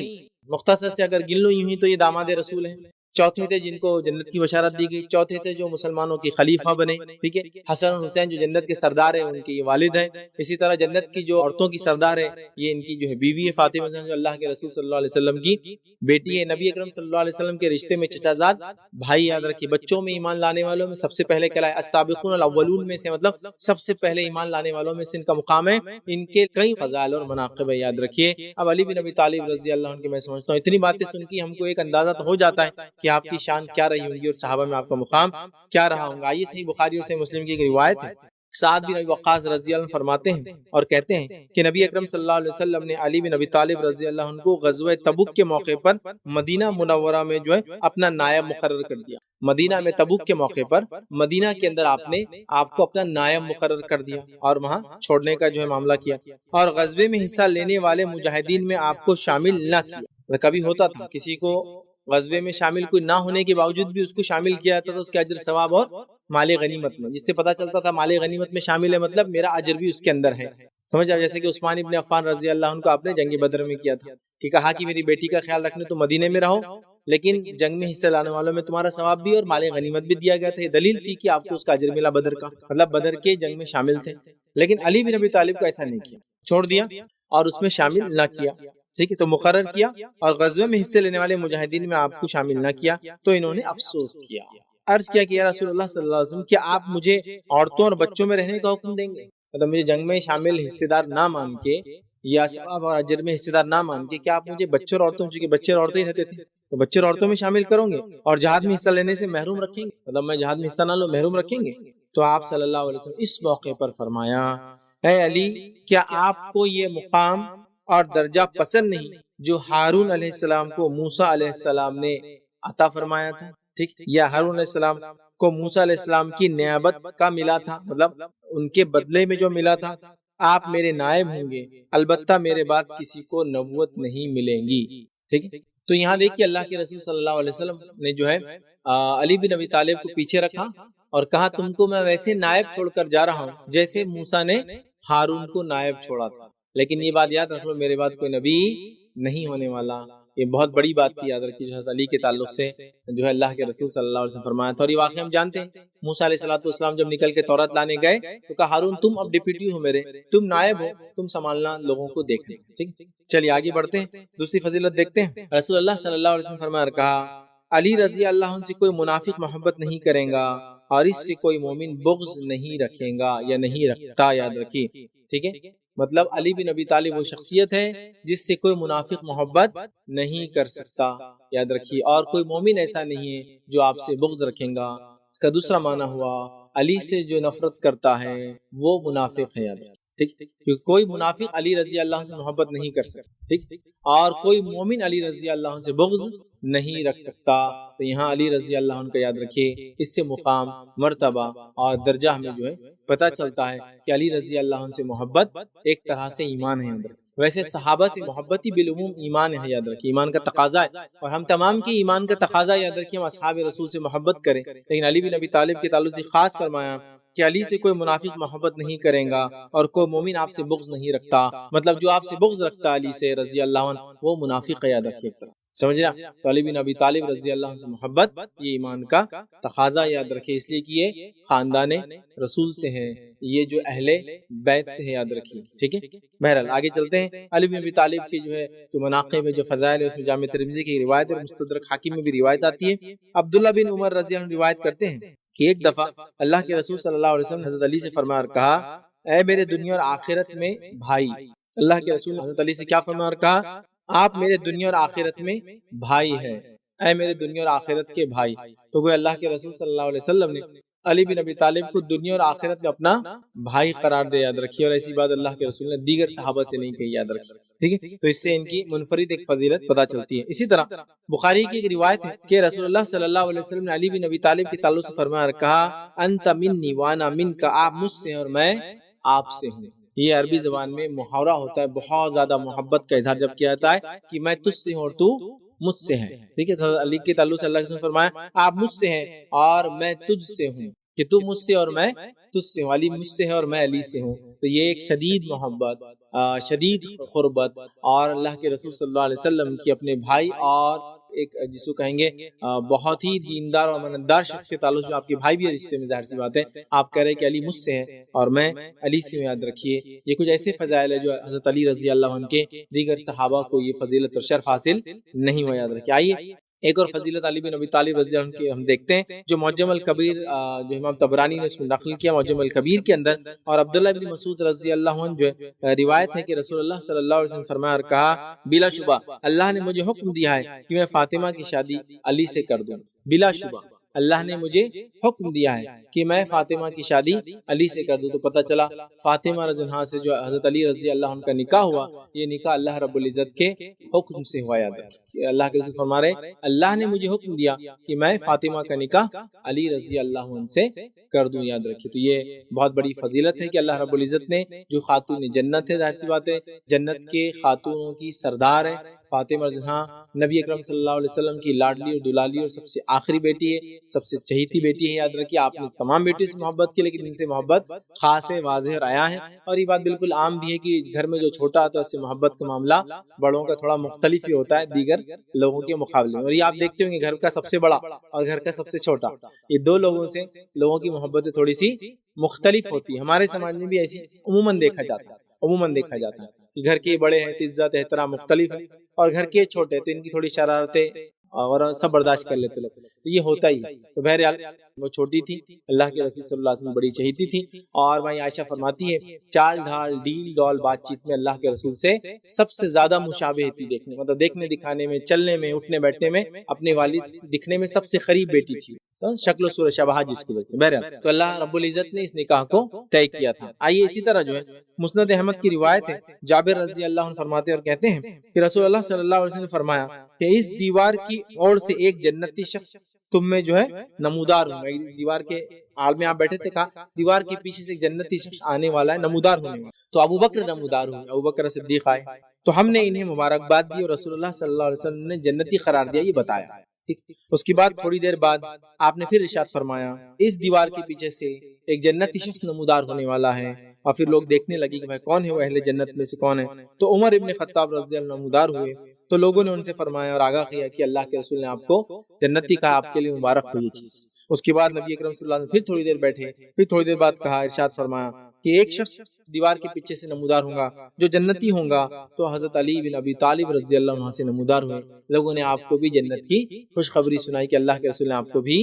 مختصر سے اگر گن لوں یوں ہی تو یہ داماد رسول ہیں. چوتھے تھے جن کو جنت کی بشارت دی گئی، چوتھے تھے جو مسلمانوں کے خلیفہ بنے. ٹھیک ہے، حسن اور حسین جو جنت کے سردار ہیں ان کے یہ والد ہیں. اسی طرح جنت کی جو عورتوں کی سردار ہے یہ ان کی جو ہے بیوی ہے فاطمہ جو اللہ کے رسول صلی اللہ علیہ وسلم کی بیٹی ہے. نبی اکرم صلی اللہ علیہ وسلم کے رشتے میں چچا زاد بھائی، یاد رکھیے. بچوں میں ایمان لانے والوں میں سب سے پہلے کہلائے السابقون الاولون میں سے، مطلب سب سے پہلے ایمان لانے والوں میں سے ان کا مقام ہے. ان کے کئی فضائل اور مناقب ہے، یاد رکھیے. اب علی بن ابی طالب رضی اللہ عنہ کے میں سمجھتا ہوں اتنی باتیں سن کے ہم کو ایک اندازہ تو ہو جاتا ہے کہ آپ کی شان کیا رہی ہوں گی اور صحابہ میں آپ کا مقام کیا رہا ہوں گا. آئیے صحیح بخاری اور صحیح مسلم کی ایک روایت ہے، سعد بن ابی وقاص رضی اللہ عنہ فرماتے ہیں اور کہتے ہیں کہ نبی اکرم صلی اللہ علیہ وسلم نے علی بن ابی طالب رضی اللہ عنہ کو غزوہ تبوک کے موقع پر مدینہ منورہ میں جو ہے اپنا نائب مقرر کر دیا. مدینہ میں تبوک کے موقع پر مدینہ کے اندر آپ نے آپ کو اپنا نائب مقرر کر دیا اور وہاں چھوڑنے کا جو ہے معاملہ کیا، اور غزوے میں حصہ لینے والے مجاہدین میں آپ کو شامل نہ کیا. کبھی ہوتا تھا کسی کو غزوے میں شامل کوئی نہ ہونے کے باوجود بھی اس کو شامل کیا جاتا تھا، اس کے اجر ثواب اور مال غنیمت میں، جس سے پتہ چلتا تھا مال غنیمت میں شامل ہے مطلب میرا اجر بھی اس کے اندر ہے. سمجھ آ، جیسے کہ عثمان ابن عفان رضی اللہ عنہ کو آپ نے جنگ بدر میں کیا تھا کہ کہا کہ میری بیٹی کا خیال رکھنے تو مدینے میں رہو، لیکن جنگ میں حصہ لانے والوں میں تمہارا ثواب بھی اور مال غنیمت بھی دیا گیا تھا. یہ دلیل تھی کہ آپ کو اس کا اجر ملا بدر کا، مطلب بدر کے جنگ میں شامل تھے. لیکن علی بن ابی طالب کو ایسا نہیں کیا، چھوڑ دیا اور اس میں شامل نہ کیا. ٹھیک ہے، تو مقرر کیا اور غزوے میں حصے لینے والے مجاہدین میں آپ کو شامل نہ کیا، تو انہوں نے افسوس کیا. عرض کیا کہ یا رسول اللہ صلی اللہ علیہ وسلم کیا آپ مجھے عورتوں اور بچوں میں رہنے کا حکم دیں گے؟ مطلب مجھے جنگ میں شامل حصے دار نہ مان کے یا ثواب اور اجر میں حصے دار نہ مان کے، کیا آپ مجھے بچوں اور عورتوں، چونکہ بچے اور عورتیں ہی رہتے تھے، تو بچے اور عورتوں میں شامل کروں گے اور جہاد میں حصہ لینے سے محروم رکھیں گے؟ مطلب میں جہاد میں حصہ نہ لوں، محروم رکھیں گے؟ تو آپ صلی اللہ علیہ وسلم اس موقع پر فرمایا اے علی کیا آپ کو یہ مقام اور درجہ پسند نہیں جو ہارون علیہ السلام کو موسیٰ علیہ السلام نے عطا فرمایا تھا؟ ٹھیک، یا ہارون علیہ السلام کو موسیٰ علیہ السلام کی نیابت کا ملا تھا، مطلب ان کے بدلے میں جو ملا تھا. آپ میرے نائب ہوں گے، البتہ میرے بعد کسی کو نبوت نہیں ملیں گی. ٹھیک ہے، تو یہاں دیکھیے اللہ کے رسول صلی اللہ علیہ وسلم نے جو ہے علی بن ابی طالب کو پیچھے رکھا اور کہا تم کو میں ویسے نائب چھوڑ کر جا رہا ہوں جیسے موسیٰ نے ہارون کو نائب چھوڑا تھا. لیکن یہ بات یاد رکھ لو میرے بعد کوئی نبی نہیں ہونے والا. یہ بہت بڑی بات تھی، یاد رکھیے، جو علی کے تعلق سے جو ہے اللہ کے رسول صلی اللہ علیہ وسلم فرمایا تھا. اور یہ واقعہ ہم جانتے ہیں، موسیٰ علیہ السلام جب نکل کے تورات لانے گئے تو کہا ہارون تم اب ڈپٹی ہو میرے، تم نائب ہو، تم سنبھالنا لوگوں کو دیکھنا. ٹھیک، چلیے آگے بڑھتے ہیں، دوسری فضیلت دیکھتے ہیں. رسول اللہ صلی اللہ علیہ وسلم فرمایا کہا علی رضی اللہ عنہ سے کوئی منافق محبت نہیں کرے گا اور اس سے کوئی مومن بغض نہیں رکھے گا یا نہیں رکھتا، یاد رکھیے، ٹھیک ہے۔ مطلب علی بن ابی طالب وہ شخصیت ہے جس سے کوئی منافق محبت نہیں کر سکتا، یاد رکھیے، اور کوئی مومن ایسا نہیں ہے جو آپ سے بغض رکھے گا۔ اس کا دوسرا معنی ہوا علی سے جو نفرت کرتا ہے وہ منافق ہے، یاد رکھیے، ٹھیک، کیونکہ کوئی منافق علی رضی اللہ عنہ سے محبت نہیں کر سکتا، ٹھیک، اور کوئی مومن علی رضی اللہ عنہ سے بغض نہیں رکھ سکتا۔ تو یہاں علی رضی اللہ عنہ کا یاد رکھیے، اس سے مقام، مرتبہ اور درجہ ہمیں جو ہے پتہ چلتا ہے کہ علی رضی اللہ عنہ سے محبت ایک طرح سے ایمان ہے۔ ویسے صحابہ سے محبت ہی بالعموم ایمان ہے، یاد رکھیے، ایمان کا تقاضا ہے، اور ہم تمام کی ایمان کا تقاضا یاد رکھیے، ہم اصحاب رسول سے محبت کریں، لیکن علی بن ابی طالب کے تعلق خاص فرمایا کہ علی سے کوئی منافق محبت نہیں کرے گا اور کوئی مومن آپ سے بغض نہیں رکھتا، مطلب جو آپ سے بغض رکھتا علی سے رضی اللہ عنہ وہ منافق ہے، یاد رکھیے، سمجھ رہے؟ تو علی بن ابی طالب رضی اللہ عنہ سے محبت یہ ایمان کا تقاضا، یاد رکھیے، اس لیے کہ یہ خاندان رسول سے ہے، یہ جو اہل بیت سے ہے، یاد رکھیے، ٹھیک ہے۔ بہرحال آگے چلتے ہیں۔ علی بن ابی طالب کی جو ہے جو مناقب میں جو فضائل ہے اس میں جامع ترمذی کی روایت ہے، مستدرک حاکم میں بھی روایت آتی ہے۔ عبداللہ بن عمر رضی اللہ عنہ روایت کرتے ہیں کہ ایک دفعہ اللہ کے رسول صلی اللہ علیہ وسلم نے حضرت علی سے فرمایا اور کہا، اے میرے دنیا اور آخرت میں بھائی۔ اللہ کے رسول نے حضرت علی سے کیا فرمایا اور کہا، آپ میرے دنیا اور آخرت میں بھائی ہیں، اے میرے دنیا اور آخرت کے بھائی۔ تو گویا اللہ کے رسول صلی اللہ علیہ وسلم نے علی بن ابی طالب کو دنیا اور آخرت میں اپنا بھائی قرار دے، یاد رکھیے، اور ایسی بات اللہ کے رسول نے دیگر صحابہ سے نہیں کہی، یاد رکھیے، ٹھیک ہے۔ تو اس سے ان کی منفرد ایک فضیلت پتہ چلتی ہے۔ اسی طرح بخاری کی ایک روایت ہے کہ رسول اللہ صلی اللہ علیہ وسلم نے علی بن ابی طالب کے تعلق سے فرمایا اور کہا، انت منی وانا منک، آپ مجھ سے ہیں اور میں آپ سے ہوں۔ یہ عربی زبان میں محاورہ ہوتا ہے، بہت زیادہ محبت کا اظہار جب کیا جاتا ہے کہ میں تجھ سے ہوں اور تو مجھ سے ہے، ٹھیک ہے۔ تو علی کے تعلق سے اللہ کے رسول نے فرمایا، آپ مجھ سے ہیں اور میں تجھ سے ہوں، کہ تو مجھ سے اور میں تجھ سے ہوں، علی مجھ سے ہے اور میں علی سے ہوں۔ تو یہ ایک شدید محبت، شدید قربت، اور اللہ کے رسول صلی اللہ علیہ وسلم کی اپنے بھائی اور ایک جس کو کہیں گے بہت ہی دیندار اور امانتدار شخص کے تعلق جو آپ کے بھائی بھی رشتے میں، ظاہر سی بات ہے آپ کہہ رہے ہیں کہ علی مجھ سے ہے اور میں علی سے ہوں، یاد رکھیے۔ یہ کچھ ایسے فضائل ہے جو حضرت علی رضی اللہ عنہ کے دیگر صحابہ کو یہ فضیلت اور شرف حاصل نہیں ہوا، یاد رکھیے۔ آئیے ایک اور فضیلت علی بن ابی طالب رضی اللہ عنہ کی ہم دیکھتے ہیں جو معجم الکبیر جو امام طبرانی نے اس میں نقل کیا معجم الکبیر کے اندر، اور عبداللہ بن مسعود رضی اللہ عنہ جو روایت ہے کہ رسول اللہ صلی اللہ علیہ وسلم فرمایا اور کہا، بلا شبہ اللہ نے مجھے حکم دیا ہے کہ میں فاطمہ کی شادی علی سے کر دوں، بلا شبہ اللہ نے مجھے حکم دیا ہے کہ میں فاطمہ کی شادی علی سے کر دوں۔ تو پتہ چلا فاطمہ رضی اللہ عنہ سے جو حضرت علی رضی اللہ عنہ کا نکاح ہوا، یہ نکاح اللہ رب العزت کے حکم سے ہوا، یاد رکھیے۔ اللہ کے رسول فرما رہے اللہ نے مجھے حکم دیا کہ میں فاطمہ کا نکاح علی رضی اللہ عنہ سے کر دوں، یاد رکھیے۔ تو یہ بہت بڑی فضیلت ہے کہ اللہ رب العزت نے جو خاتون جنت ہے، ظاہر سی بات ہے جنت کے خاتونوں کی سردار ہے فاطمہ رضی اللہ عنہ، نبی اکرم صلی اللہ علیہ وسلم کی لاڈلی اور دلالی اور سب سے آخری بیٹی ہے، سب سے چہیتی بیٹی ہے، یاد رکھیے۔ آپ نے تمام بیٹی سے محبت کی لیکن ان سے محبت خاص ہے، واضح اور عیاں ہے، اور یہ بات بالکل عام بھی ہے کہ گھر میں جو چھوٹا آتا ہے اس سے محبت کا معاملہ بڑوں کا تھوڑا مختلف ہی ہوتا ہے دیگر لوگوں کے مقابلے میں، اور یہ آپ دیکھتے ہوں گے گھر کا سب سے بڑا اور گھر کا سب سے چھوٹا، یہ دو لوگوں سے لوگوں کی محبتیں تھوڑی سی مختلف ہوتی ہے۔ ہمارے سماج میں بھی ایسی عموماً دیکھا جاتا ہے کہ گھر کے بڑے ہیں عزت احترام مختلف ہے، اور گھر کے چھوٹے تو ان کی تھوڑی شرارتیں اور سب برداشت کر لیتے لوگ، یہ ہوتا ہی ہے۔ تو بہرحال وہ چھوٹی تھی، اللہ کے رسول صلی اللہ علیہ وسلم بڑی چہیتی تھی، اور بھائی عائشہ فرماتی ہے چال ڈھال ڈیل ڈول بات چیت میں اللہ کے رسول سے سب سے زیادہ مشابہ تھی، دیکھنے مطلب دیکھنے دکھانے میں، چلنے میں، اٹھنے بیٹھنے میں اپنے والد دکھنے میں سب سے قریب بیٹی تھی، شکل و صورت شبہ جس کو دیکھتے۔ بہرحال تو اللہ رب العزت نے اس نکاح کو طے کیا تھا۔ آئیے اسی طرح جو ہے مسند احمد کی روایت ہے، جابر رضی اللہ عنہ فرماتے اور کہتے ہیں کہ رسول اللہ صلی اللہ علیہ وسلم نے فرمایا کہ اس دیوار کی اوڑ سے ایک جنتی شخص تم میں جو ہے نمودار ہوگا۔ دیوار کے آڑ میں آپ بیٹھے تھے، کہا دیوار کے پیچھے سے ایک جنتی شخص آنے والا ہے، نمودار ہونے والا۔ تو ابو بکر نمودار ہوئے، ابو بکر صدیق آئے، تو ہم نے انہیں مبارکباد دی اور رسول اللہ صلی اللہ علیہ وسلم نے جنتی قرار دیا، یہ بتایا۔ اس کے بعد تھوڑی دیر بعد آپ نے پھر ارشاد فرمایا اس دیوار کے پیچھے سے ایک جنتی شخص نمودار ہونے والا ہے، اور پھر لوگ دیکھنے لگے کہ بھائی کون ہے وہ اہل جنت میں سے کون ہے۔ تو عمر ابن خطاب رضی اللہ عنہ نمودار ہوئے، تو لوگوں نے ان سے فرمایا اور آگاہ کیا کہ اللہ کے رسول نے آپ کو جنتی کہا، آپ کے لیے مبارک ہو یہ چیز۔ اس کے بعد نبی اکرم صلی اللہ علیہ وسلم پھر تھوڑی دیر بیٹھے، پھر تھوڑی دیر بعد کہا، ارشاد فرمایا کہ ایک شخص دیوار کے پیچھے سے نمودار ہوگا جو جنتی ہوگا، تو حضرت علی بن ابی طالب رضی اللہ عنہ سے نمودار ہوئے۔ لوگوں نے آپ کو بھی جنت کی خوشخبری سنائی کہ اللہ کے رسول نے آپ کو بھی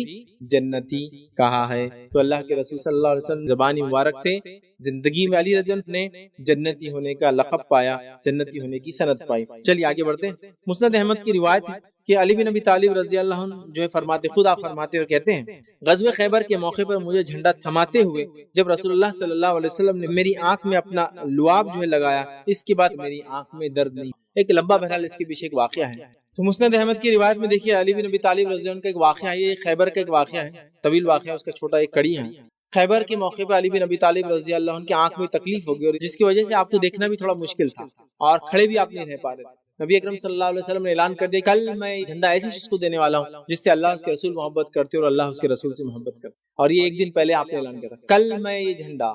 جنتی کہا ہے۔ تو اللہ کے رسول صلی اللہ علیہ وسلم زبانی مبارک سے زندگی میں علی رضی اللہ عنہ نے جنتی ہونے کا لقب پایا، جنتی ہونے کی سند پائی۔ چلیے آگے بڑھتے ہیں۔ مسند احمد کی روایت ہے کہ علی بن ابی طالب رضی اللہ عنہ جو ہے فرماتے، خود آپ فرماتے اور کہتے ہیں، غزوہ خیبر کے موقع پر مجھے جھنڈا تھماتے ہوئے جب رسول اللہ صلی اللہ علیہ وسلم نے میری آنکھ میں اپنا لعاب جو ہے لگایا، اس کے بعد میری آنکھ میں درد نہیں۔ ایک لمبا بہرحال اس کے پیچھے ایک واقعہ ہے۔ تو مسند احمد کی روایت میں دیکھیے علی بن ابی طالب رضی اللہ عنہ کا ایک واقعہ ہے، یہ خیبر کا ایک واقعہ ہے، طویل واقعہ ہے، اس کا چھوٹا ایک کڑی ہے۔ خیبر کے موقع پر علی بن ابی طالب رضی اللہ عنہ کی آنکھ میں تکلیف ہو گئی، اور جس کی وجہ سے آپ کو دیکھنا بھی تھوڑا مشکل تھا اور کھڑے بھی آپ نہیں رہ پا رہے تھے۔ نبی اکرم صلی اللہ علیہ وسلم نے اعلان کر دیا، کل میں یہ جھنڈا ایسی شخص کو دینے والا ہوں جس سے اللہ اس کے رسول محبت کرتے اور اللہ اس کے رسول سے محبت کرتے۔ اور یہ ایک دن پہلے آپ نے اعلان کیا تھا، کل میں یہ جھنڈا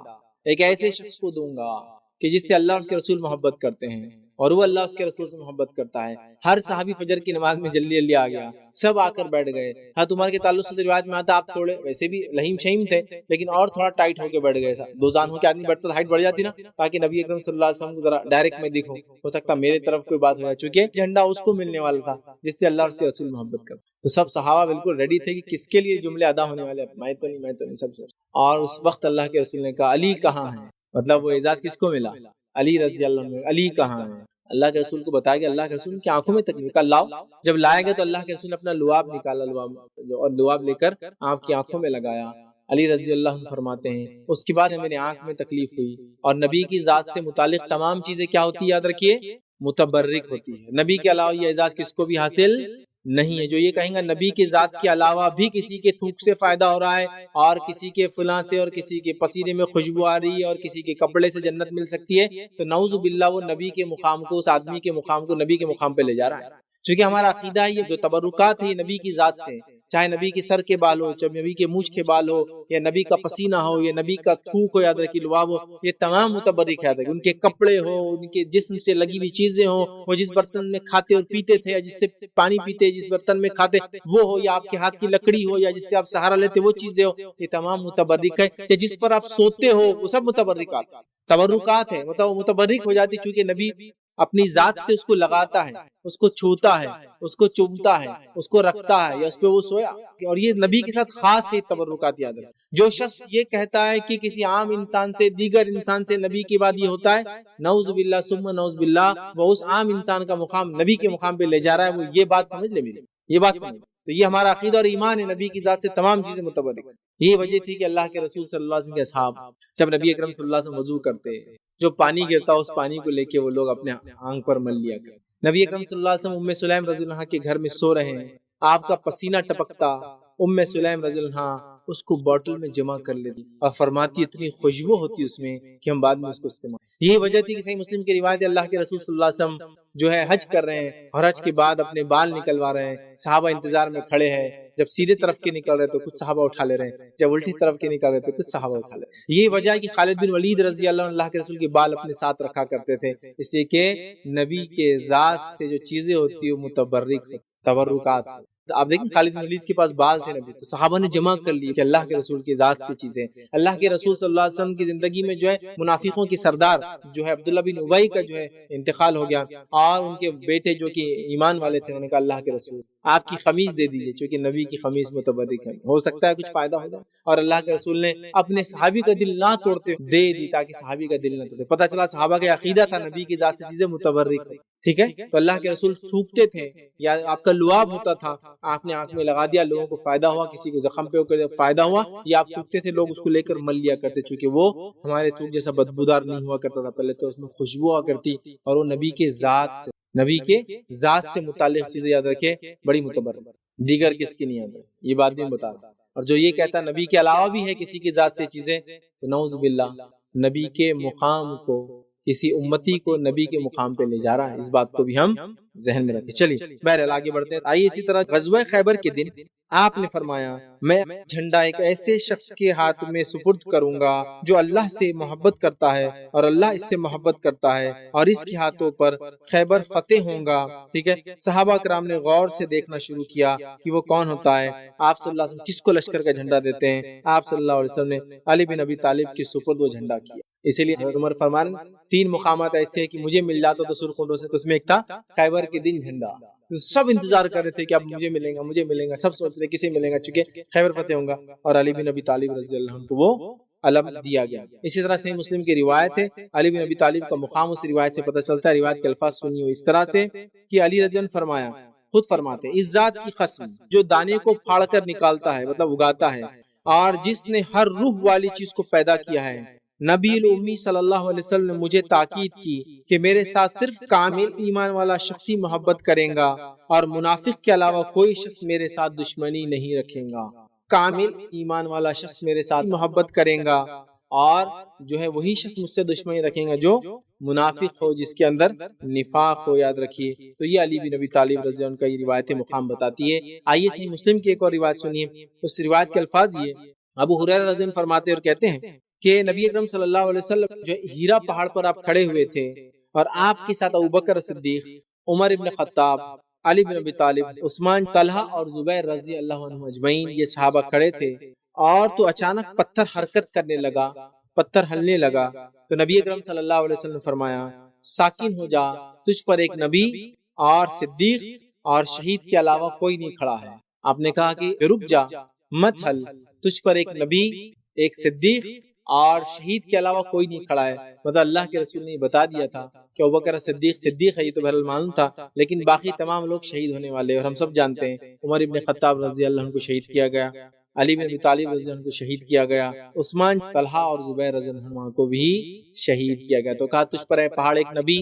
ایک ایسے شخص کو دوں گا کہ جس سے اللہ اس کے رسول محبت کرتے ہیں اور وہ اللہ اس کے رسول سے محبت کرتا ہے۔ ہر صحابی فجر کی نماز میں جلدی جلدی آ گیا، سب آ کر بیٹھ گئے۔ حضرت عمر کے تعلق سے روایت میں آتا، آپ تھوڑے ویسے بھی لہیم شہیم تھے لیکن اور تھوڑا ٹائٹ ہو کے بیٹھ گئے، دو زان ہو کے آدمی بیٹھتا، ہائٹ بڑھ جاتی نا، تاکہ نبی اکرم صلی اللہ علیہ وسلم کو ذرا ڈائریکٹ میں دکھوں، ہو سکتا میرے طرف کوئی بات ہو جائے، چونکہ جھنڈا اس کو ملنے والا تھا جس سے اللہ اس کے رسول محبت کرتا۔ تو سب صحابہ بالکل ریڈی تھے کہ کس کے لیے جملے ادا ہونے والے، میں تو نہیں سب سے۔ اور اس وقت اللہ کے رسول نے کہا، علی کہاں ہے؟ مطلب وہ اعزاز کس کو ملا؟ علی رضی اللہ عنہ۔ علی کہاں ہے؟ اللہ کے رسول کو بتایا گیا، اللہ کے رسول کی آنکھوں میں تکلیف، کہا لاؤ۔ جب لایا گیا تو اللہ کے رسول نے اپنا لعاب نکالا، اور لعاب لے کر آپ کی آنکھوں میں لگایا۔ علی رضی اللہ عنہ فرماتے ہیں، اس کے بعد میری آنکھ میں تکلیف ہوئی۔ اور نبی کی ذات سے متعلق تمام چیزیں کیا ہوتی ہے؟ یاد رکھیے، متبرک ہوتی ہے۔ نبی کے علاوہ یہ اعزاز کس کو بھی حاصل نہیں ہے۔ جو یہ کہیں گا نبی کے ذات کے علاوہ بھی کسی کے تھوک سے فائدہ ہو رہا ہے، اور کسی کے فلاں سے، اور کسی کے پسینے میں خوشبو آ رہی ہے، اور کسی کے کپڑے سے جنت مل سکتی ہے، تو نعوذ باللہ وہ نبی کے مقام کو، اس آدمی کے مقام کو نبی کے مقام پہ لے جا رہا ہے۔ چونکہ ہمارا عقیدہ ہے، یہ جو تبرکات ہے یہ نبی کی ذات سے، چاہے نبی کے سر کے بال ہو، چاہے نبی کے مونچھ کے بال ہو، یا نبی کا پسینہ ہو، یا نبی کا تھوک ہو، یاد رکھیے لعاب ہو، یہ تمام متبرک ہے۔ ان کے کپڑے ہو، ان کے جسم سے لگی ہوئی چیزیں ہوں، وہ جس برتن میں کھاتے اور پیتے تھے، یا جس سے پانی پیتے، جس برتن میں کھاتے وہ ہو، یا آپ کے ہاتھ کی لکڑی ہو، یا جس سے آپ سہارا لیتے وہ چیزیں ہو، یہ تمام متبرک ہے۔ یا جس پر آپ سوتے ہو وہ سب متبرکات تبرکات ہے، مطلب وہ متبرک ہو جاتی، چونکہ نبی اپنی ذات سے اس کو لگاتا ہے، اس کو چھوتا ہے، اس کو چومتا ہے، اس کو رکھتا ہے، یا اس پہ وہ سویا۔ اور یہ نبی کے ساتھ خاص سے تبرکات یاد رکھیں۔ جو شخص یہ کہتا ہے کہ کسی عام انسان سے، دیگر انسان سے نبی کے بعد یہ ہوتا ہے، نعوذ باللہ ثم نعوذ باللہ، وہ اس عام انسان کا مقام نبی کے مقام پہ لے جا رہا ہے۔ وہ یہ بات سمجھ لے میری، یہ بات سمجھ۔ تو یہ ہمارا عقیدہ اور ایمان ہے، نبی کی ذات سے تمام چیزیں متبرک۔ یہ وجہ تھی کہ اللہ کے رسول صلی اللہ علیہ وسلم کے اصحاب جب نبی اکرم صلی اللہ علیہ وسلم وضو کرتے، جو پانی گرتا اس پانی کو لے کے وہ لوگ اپنے آنکھ پر مل لیا کرتے۔ نبی اکرم صلی اللہ علیہ وسلم ام سلیم رضی اللہ عنہا کے گھر میں سو رہے ہیں، آپ کا پسینہ ٹپکتا، ام سلیم رضی اللہ عنہا اس کو بوٹل میں جمع کر لیتی اور فرماتی اتنی خوشبو ہوتی اس میں کہ ہم بعد میں اس کو استعمال۔ یہی وجہ تھی کہ صحیح مسلم کی روایت ہے، اللہ کے رسول صلی اللہ علیہ وسلم جو ہے حج کر رہے ہیں، اور حج کے بعد اپنے بال نکلوا رہے ہیں، صحابہ انتظار میں کھڑے ہیں۔ جب سیدھے طرف کے نکل رہے تو کچھ صحابہ اٹھا لے رہے ہیں، جب الٹی طرف کے نکل رہے تو کچھ صحابہ اٹھا لے رہے ہیں۔ یہ وجہ ہے کہ خالد بن ولید رضی اللہ عنہ اللہ کے رسول کے بال اپنے ساتھ رکھا کرتے تھے، اس لیے کہ نبی کے ذات سے جو چیزیں ہوتی ہیں وہ متبرک تبرکات۔ آپ دیکھیں خالد بن ولید کے پاس بال تھے نبی، تو صحابہ نے جمع کر لی کہ اللہ کے رسول کی ذات سے چیزیں۔ اللہ کے رسول صلی اللہ علیہ وسلم کی زندگی میں جو ہے منافقوں کی سردار جو ہے عبداللہ بن ابی کا جو ہے انتقال ہو گیا، اور ان کے بیٹے جو کہ ایمان والے تھے انہوں نے کہا اللہ کے رسول آپ کی خمیس دے دیجئے، چونکہ نبی کی خمیس متبرک ہے، ہو سکتا ہے کچھ فائدہ ہو جائے۔ اور اللہ کے رسول نے اپنے صحابی کا دل نہ توڑتے دے دی تاکہ صحابی کا دل نہ توڑے۔ پتہ چلا صحابہ کا عقیدہ تھا نبی کی ذات سے چیزیں متبرک ہے، ٹھیک ہے۔ تو اللہ کے رسول تھوکتے تھے، یا آپ کا لعاب ہوتا تھا، آپ نے آنکھ میں لگا دیا، لوگوں کو فائدہ ہوا، کسی کو زخم پہ ہو کر فائدہ ہوا، یا آپ تھوکتے تھے، لوگ اس کو لے کر مل لیا کرتے، چونکہ وہ ہمارے تھوک جیسا بدبودار نہیں ہوا کرتا تھا، پہلے تو اس میں خوشبو ہوا کرتی، اور وہ نبی کے ذات سے متعلق چیزیں یاد رکھے بڑی متبرک، دیگر کس کی نہیں آتا، یہ بات نہیں بتا۔ اور جو یہ کہتا نبی کے علاوہ بھی ہے کسی کی ذات سے چیزیں، تو نعوذ باللہ نبی کے مقام کو، کسی امتی کو نبی کے مقام پہ لے جا رہا ہے، اس بات کو بھی ہم ذہن میں رکھیں۔ چلیے بہرحال آگے بڑھتے ہیں۔ آئیے اسی طرح غزوہ خیبر کے دن آپ نے فرمایا میں جھنڈا ایک ایسے شخص کے ہاتھ میں سپرد کروں گا جو اللہ سے محبت کرتا ہے اور اللہ اس سے محبت کرتا ہے، اور اس کے ہاتھوں پر خیبر فتح ہوں گا۔ ٹھیک ہے، صحابہ کرام نے غور سے دیکھنا شروع کیا کہ وہ کون ہوتا ہے۔ آپ صلی اللہ علیہ وسلم کس کو لشکر کا جھنڈا دیتے ہیں؟ آپ صلی اللہ علیہ وسلم نے علی بن ابی طالب کے سپرد وہ جھنڈا کیا۔ اسی لیے حضرت عمر فرمان 3 مقامات ایسے ہیں کہ مجھے مل جاتا تو سرخ سے، تو اس میں ایک تھا خیبر کے دن جھنڈا۔ تو سب انتظار کر رہے تھے کہ اب مجھے ملے گا، مجھے ملے گا، سب سوچ رہے کسے ملے گا، چونکہ خیبر فتح ہوں گا، اور علی بن ابی طالب رضی اللہ عنہ کو وہ علم دیا گیا۔ اسی طرح صحیح مسلم کی روایت ہے، علی بن ابی طالب کا مقام اس روایت سے پتہ چلتا ہے۔ روایت کے الفاظ سنیے اس طرح سے کہ علی رضی اللہ عنہ فرمایا، خود فرماتے ہیں، اس ذات کی قسم جو دانے کو پھاڑ کر نکالتا ہے، مطلب اگاتا ہے، اور جس نے ہر روح والی چیز کو پیدا کیا ہے، نبی الامی صلی اللہ علیہ وسلم نے مجھے تاکید کی کہ میرے ساتھ صرف کامل ایمان والا شخص ہی محبت کرے گا، اور منافق کے علاوہ کوئی شخص میرے ساتھ دشمنی نہیں رکھے گا۔ کامل ایمان والا شخص میرے ساتھ محبت کرے گا، اور جو ہے وہی شخص مجھ سے دشمنی رکھے گا جو منافق ہو، جس کے اندر نفاق ہو۔ یاد رکھیے، تو یہ علی بن ابی طالب رضی اللہ عنہ کا یہ روایت مقام بتاتی ہے۔ آئیے صحیح مسلم کی ایک اور روایت سنیے، اس روایت کے الفاظ یہ، ابو ہریرہ رضی اللہ عنہ فرماتے اور کہتے ہیں کہ نبی اکرم صلی اللہ علیہ وسلم جو ہیرا پہاڑ پر آپ کھڑے ہوئے تھے، اور آپ کے ساتھ ابوبکر صدیق، عمر ابن خطاب، علی بن ابی طالب، عثمان، طلحہ اور زبیر رضی اللہ عنہ اجمعین، یہ صحابہ کھڑے تھے، اور تو اچانک پتھر حرکت کرنے لگا، پتھر ہلنے لگا، تو نبی اکرم صلی اللہ علیہ وسلم نے فرمایا ساکن ہو جا، تجھ پر ایک نبی اور صدیق اور شہید کے علاوہ کوئی نہیں کھڑا ہے۔ آپ نے کہا کہ رک جا، مت ہل، تجھ پر ایک نبی، ایک صدیق اور شہید کے علاوہ کوئی نہیں کھڑا ہے۔ مطلب اللہ کے رسول نے بتا دیا تھا کہ ابوبکر صدیق ہے، یہ تو بہرحال معلوم تھا، لیکن باقی تمام لوگ شہید ہونے والے، اور ہم سب جانتے ہیں عمر ابن خطاب رضی اللہ عنہ کو شہید کیا گیا، علی بن ابی طالب رضی اللہ عنہ کو شہید کیا گیا، عثمان، طلحہ اور زبیر رضی اللہ عنہ کو بھی شہید کیا گیا۔ تو کہا تجھ پر ہے پہاڑ ایک نبی،